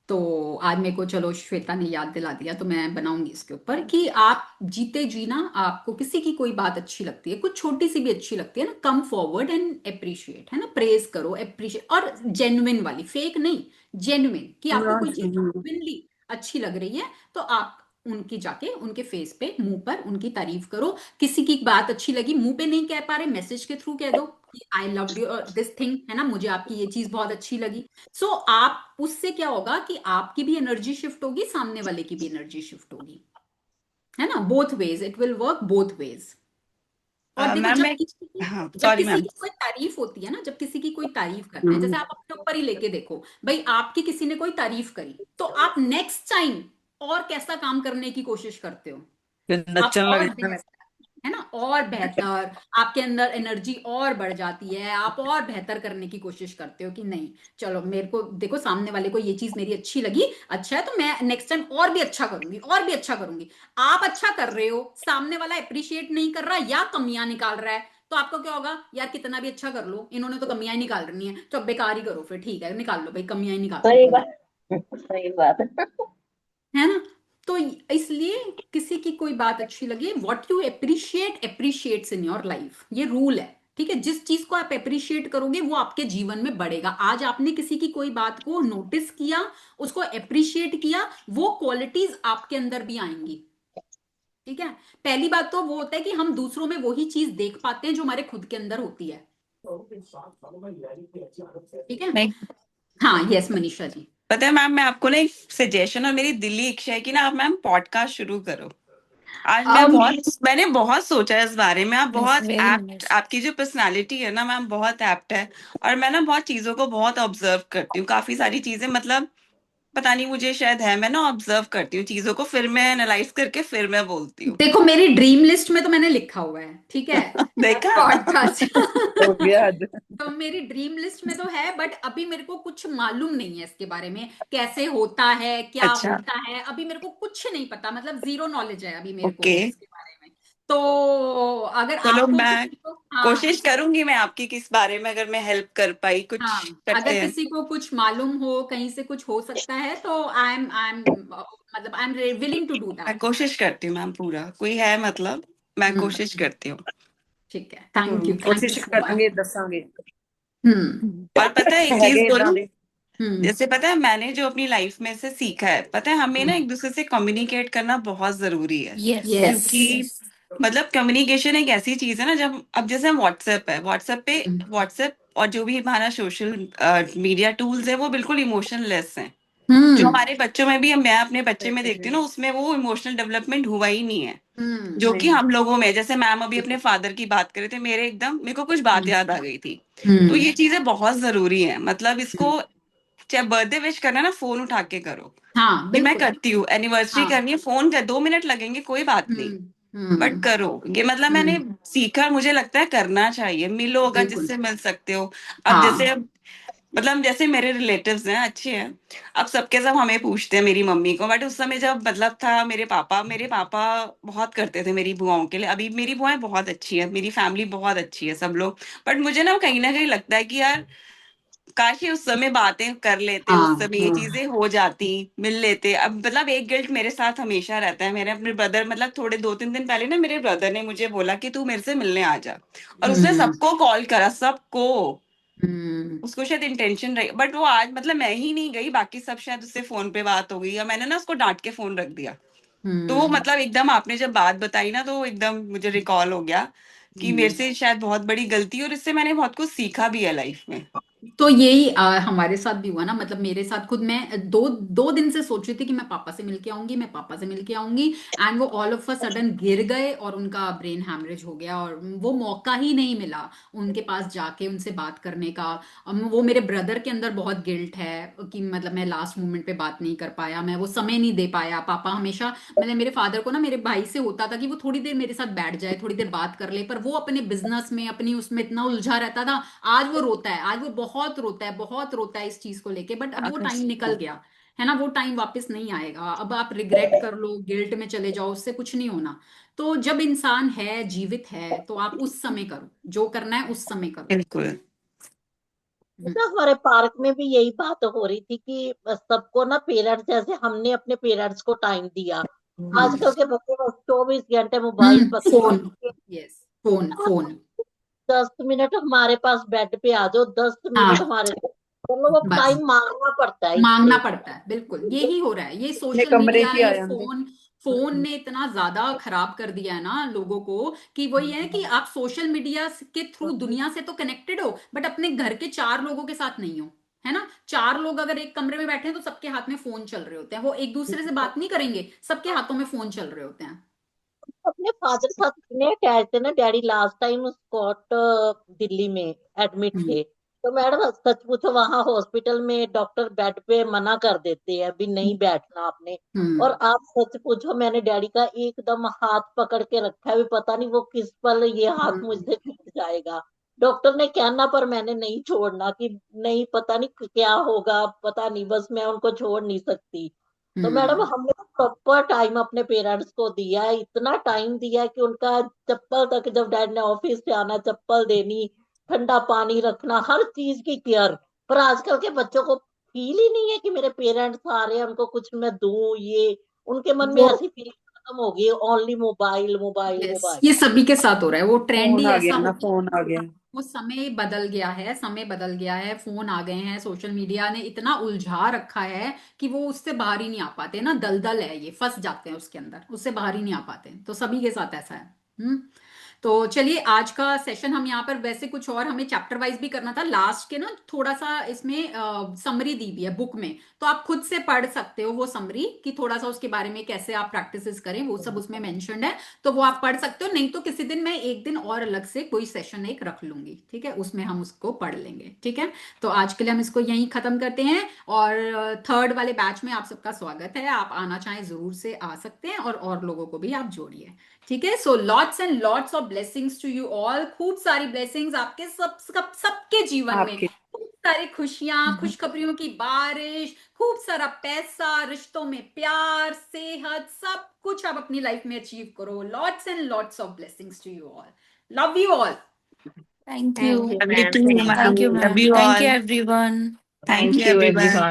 A: तो आज मेरे को चलो श्वेता ने याद दिला दिया, तो मैं बनाऊंगी इसके ऊपर कि आप जीते जी ना, आपको किसी की कोई बात अच्छी लगती है, कुछ छोटी सी भी अच्छी लगती है ना, कम फॉरवर्ड एंड अप्रिशिएट, है ना, प्रेज करो, अप्रिशिएट, और जेन्युइन वाली, फेक नहीं, जेन्युइन, कि आपको कोई चीज जेन्युइनली अच्छी लग रही है, तो आप उनकी जाके उनके फेस पे, मुंह पर उनकी तारीफ करो। किसी की बात अच्छी लगी, मुंह पे नहीं कह पा रहे, मैसेज के थ्रू कह दो कि I love you this thing, है ना, मुझे आपकी ये चीज बहुत अच्छी लगी। सो आप उससे क्या होगा कि आपकी भी एनर्जी शिफ्ट होगी, सामने वाले की भी एनर्जी शिफ्ट होगी, है ना, both ways, it will work both ways. और देखो,
G: मैम
A: जब
G: मैं
A: किसी की
G: हाँ
A: जब
G: सॉरी
A: किसी
G: मैम।
A: की कोई तारीफ होती है ना, जब किसी की कोई तारीफ करता है, जैसे आप अपने ऊपर ही लेके देखो भाई, आपकी किसी ने कोई तारीफ करी, तो आप नेक्स्ट टाइम और कैसा काम करने की कोशिश करते हो, आप
K: नचन लग
A: और
K: जाते हैं।
A: बेहतर, है ना, और बेहतर, आपके अंदर एनर्जी और बढ़ जाती है, आप और बेहतर करने की कोशिश करते हो कि नहीं, चलो मेरे को देखो, सामने वाले को ये चीज मेरी अच्छी लगी, अच्छा है, तो मैं नेक्स्ट टाइम और भी अच्छा करूंगी, और भी अच्छा करूंगी। आप अच्छा कर रहे हो, सामने वाला अप्रिशिएट नहीं कर रहा या कमियां निकाल रहा है, तो आपको क्या होगा, यार कितना भी अच्छा कर लो, इन्होंने तो कमियां ही निकाल रही हैं, तो अब बेकार ही करो, फिर ठीक है, निकाल लो भाई, कमियां ही निकालते
I: सही
A: हो तुम,
I: बात, सही बात।
A: है ना। तो इसलिए किसी की कोई बात अच्छी लगे, what you appreciate appreciates in your life, ये रूल है, ठीक है। जिस चीज को आप अप्रिशिएट करोगे वो आपके जीवन में बढ़ेगा। आज आपने किसी की कोई बात को नोटिस किया, उसको अप्रिशिएट किया, वो क्वालिटीज आपके अंदर भी आएंगी, ठीक है। पहली बात तो वो होता है कि हम दूसरों में वही चीज देख पाते हैं जो हमारे खुद के अंदर होती है, ठीक है।
G: नहीं,
A: हाँ यस मनीषा जी।
G: पता है मैम, मैं आपको ना एक सजेशन, और मेरी दिली इच्छा है कि ना आप मैम पॉडकास्ट शुरू करो। आज मैंने बहुत सोचा है इस बारे में। आप बहुत
D: वेरी
G: एप्ट,
D: नाइस।
G: आपकी जो पर्सनालिटी है ना मैम, बहुत एप्ट है। और मैं ना बहुत चीजों को बहुत ऑब्जर्व करती हूँ, काफी सारी चीजें, मतलब पता नहीं, मुझे शायद है, मैं ना ऑब्जर्व करती हूँ चीजों को, फिर मैं एनालाइज करके फिर मैं बोलती हूँ।
A: देखो मेरी ड्रीम लिस्ट में तो मैंने लिखा हुआ है, ठीक है,
G: देखा?
A: पॉडकास्ट
K: हो गया आज।
A: तो मेरी ड्रीम लिस्ट में तो है, बट अभी मेरे को कुछ मालूम नहीं है इसके बारे में, कैसे होता है, क्या
G: अच्छा,
A: होता है, अभी मेरे को कुछ नहीं पता, मतलब जीरो नॉलेज है अभी मेरे को
G: ओके,
A: इसके बारे में। तो अगर
G: चलो
A: आपको
G: मैं
A: किसी को, हाँ
G: कोशिश करूंगी मैं आपकी किस बारे में, अगर मैं हेल्प कर पाई, कुछ
A: हाँ,
G: करते
A: अगर
G: हैं।
A: किसी को कुछ मालूम हो, कहीं से कुछ हो सकता है, तो आई एम मतलब I am willing to do
G: मैं
A: दैट।
G: कोशिश करती हूँ मैम, पूरा कोई है, मतलब मैं कोशिश करती हूँ।
A: ठीक है, थैंक यू
K: कोशिश
A: सो मच।
K: करांगे, दसांगे।
G: और पता है एक चीज
K: हैगे इदां
G: बोलूं,
K: दे।
G: जैसे पता है मैंने जो अपनी लाइफ में से सीखा है, पता है हमें ना एक दूसरे से कम्युनिकेट करना बहुत जरूरी है।
D: यस
G: क्योंकि मतलब कम्युनिकेशन एक ऐसी चीज है ना, जब अब जैसे हम व्हाट्सएप है, व्हाट्सएप और जो भी हमारा सोशल मीडिया टूल्स है, वो बिल्कुल इमोशनलेस हैं। जो हमारे बच्चों में भी, मैं अपने बच्चे में देखती हूँ ना, उसमें वो इमोशनल डेवलपमेंट हुआ ही नहीं है जो कि हम लोगों में। जैसे मैम अभी अपने फादर की बात करे थे, मेरे को कुछ बात याद आ गई थी। तो ये चीजें बहुत जरूरी है, मतलब इसको चाहे बर्थडे विश करना है ना, फोन उठा के करो।
A: हाँ
G: कि मैं
A: बिल्कुल,
G: करती हूँ, एनिवर्सरी
A: हाँ
G: करनी है, फोन कर, 2 मिनट लगेंगे, कोई बात नहीं, बट करो। ये मतलब मैंने सीखा, मुझे लगता है करना चाहिए। मिलो अगर
A: बिल्कुल,
G: जिससे मिल सकते हो। अब
A: हाँ
G: जैसे मतलब जैसे मेरे रिलेटिव्स हैं, अच्छे हैं, अब सबके सब हमें पूछते हैं, मेरी मम्मी को। बट उस समय जब मतलब था, मेरे पापा बहुत करते थे मेरी बुआओं के लिए। अभी मेरी बुआएं बहुत अच्छी है, मेरी फैमिली बहुत अच्छी है, सब लोग। बट मुझे ना कहीं लगता है कि यार काश ये उस समय बातें कर लेते, उस
A: हाँ
G: समय ये चीजें हो जाती, मिल लेते। अब मतलब एक गिल्ट मेरे साथ हमेशा रहता है। मेरे अपने ब्रदर, मतलब थोड़े 2-3 दिन पहले ना मेरे ब्रदर ने मुझे बोला कि तू मेरे से मिलने आ जा, और उसने सबको कॉल करा, सबको। उसको शायद इंटेंशन रही, बट वो आज मतलब मैं ही नहीं गई, बाकी सब शायद उससे फोन पे बात हो गई, या मैंने ना उसको डांट के फोन रख दिया। तो वो मतलब एकदम आपने जब बात बताई ना, तो एकदम मुझे रिकॉल हो गया कि मेरे से शायद बहुत बड़ी गलती, और इससे मैंने बहुत कुछ सीखा भी है लाइफ में।
A: तो यही हमारे साथ भी हुआ ना, मतलब मेरे साथ खुद, मैं दो दिन से सोच रही थी कि मैं पापा से मिलके आऊंगी, मैं पापा से मिलके आऊंगी, एंड वो ऑल ऑफ अ सडन गिर गए और उनका ब्रेन हैमरेज हो गया, और वो मौका ही नहीं मिला उनके पास जाके उनसे बात करने का। वो मेरे ब्रदर के अंदर बहुत गिल्ट है कि मतलब मैं लास्ट मोमेंट पे बात नहीं कर पाया, मैं वो समय नहीं दे पाया। पापा हमेशा, मतलब मेरे फादर को ना मेरे भाई से होता था कि वो थोड़ी देर मेरे साथ बैठ जाए, थोड़ी देर बात कर ले, पर वो अपने बिजनेस में, अपनी उसमें इतना उलझा रहता था। आज वो रोता है, आज वो बहुत रोता है, बहुत रोता है इस चीज को लेके, बट अब वो टाइम निकल गया है ना, वो टाइम वापस नहीं आएगा। अब आप रिग्रेट कर लो, गिल्ट में चले जाओ, उससे कुछ नहीं होना। तो जब इंसान है, जीवित है, तो आप उस समय करो जो करना है, उस समय करो।
G: बिल्कुल।
I: तो हमारे पार्क में भी यही बात हो रही थी कि सबको ना पेरेंट्स, जैसे हमने अपने पेरेंट्स को टाइम दिया, आजकल के बच्चे बस 24 घंटे मोबाइल पकड़े
A: फोन,
I: हैं।
A: Yes, phone phone.
I: 10 मिनट हमारे पास बेड पे आ जाओ, 10 मिनट
A: हाँ,
I: हमारे, मतलब वो
A: बस
I: टाइम मांगना पड़ता है
A: मांगना
I: इसलिए।
A: पड़ता है, बिल्कुल यही हो रहा है। ये
J: अपने
A: सोशल
J: कमरे
A: मीडिया,
J: च आ
A: ये
J: जांदे।
A: फोन, फोन ने इतना ज्यादा खराब कर दिया है ना लोगों को, कि वही है कि आप सोशल मीडिया के थ्रू दुनिया से तो कनेक्टेड हो, बट अपने घर के 4 लोगों के साथ नहीं हो, है ना। 4 लोग अगर एक कमरे में बैठे हैं तो सबके हाथ में फोन चल रहे होते हैं, वो एक दूसरे से बात नहीं करेंगे, सबके हाथों में फोन चल रहे होते हैं।
I: अपने फादर के साथ इतने अटैच थे ना, डैडी लास्ट टाइम स्कॉट दिल्ली में एडमिट
A: हम्म
I: थे। तो मैडम सच पूछो, वहां हॉस्पिटल में डॉक्टर बेड पे मना कर देते हैं, अभी नहीं बैठना आपने।
A: हम्म
I: और आप सच पूछो, मैंने डैडी का एकदम हाथ पकड़ के रखा है, भी पता नहीं वो किस पल ये हाथ
A: हम्म
I: मुझसे छूट जाएगा। डॉक्टर ने कहना, पर मैंने नहीं छोड़ना, कि नहीं पता नहीं क्या होगा, पता नहीं, बस मैं उनको छोड़ नहीं सकती। तो मैडम
A: हम्म
I: हमने प्रॉपर टाइम अपने पेरेंट्स को दिया है, इतना टाइम दिया है कि उनका चप्पल तक, जब डैड ने ऑफिस से आना, चप्पल देनी, ठंडा पानी रखना, हर चीज की केयर। पर आजकल के बच्चों को फील ही नहीं है कि मेरे पेरेंट्स आ रहे हैं, उनको कुछ मैं दूं, ये उनके मन में
A: वो,
I: ऐसी फीलिंग खत्म हो गई, only mobile mobile
A: yes,
I: mobile.
A: ये सभी के साथ हो रहा है, वो ट्रेंड
J: फोन
A: ही
J: आ
A: ऐसा
J: गया
A: हो
J: ना,
A: गया।
J: फोन आ गया।
A: वो समय बदल गया है, समय बदल गया है, फोन आ गए हैं, सोशल मीडिया ने इतना उलझा रखा है कि वो उससे बाहर ही नहीं आ पाते ना, दलदल है ये, फंस जाते हैं उसके अंदर, उससे बाहर ही नहीं आ पाते। तो सभी के साथ ऐसा है। तो चलिए, आज का सेशन हम यहाँ पर, वैसे कुछ और हमें चैप्टर वाइज भी करना था लास्ट के ना, थोड़ा सा इसमें समरी दी भी है बुक में, तो आप खुद से पढ़ सकते हो वो समरी, कि थोड़ा सा उसके बारे में कैसे आप प्रैक्टिसेस करें, वो सब उसमें मेंशन्ड है, तो वो आप पढ़ सकते हो। नहीं तो किसी दिन मैं एक दिन और अलग से कोई सेशन एक रख लूंगी, ठीक है, उसमें हम उसको पढ़ लेंगे, ठीक है। तो आज के लिए हम इसको यहीं खत्म करते हैं, और थर्ड वाले बैच में आप सबका स्वागत है, आप आना चाहें जरूर से आ सकते हैं, और लोगों को भी आप जोड़िए, ठीक है। So lots and lots of blessings to you all, खूब सारी ब्लेसिंग्स आपके सबके जीवन में,
J: आपके
A: खूब सारी खुशियां, खुशखबरियों की बारिश, खूब सारा पैसा, रिश्तों में प्यार, सेहत, सब कुछ आप अपनी लाइफ में अचीव करो। Lots and lots of blessings to you all, love you all.
D: Thank
H: Thank
D: you.
H: you,
G: love you
H: ma'am.
G: Too
H: Thank
G: ma'am,
D: thank you
G: love
D: ma'am,
G: you
D: thank you
G: all,
D: everyone.
G: Thank
H: Thank
G: you
H: you,
G: everyone.
H: everyone.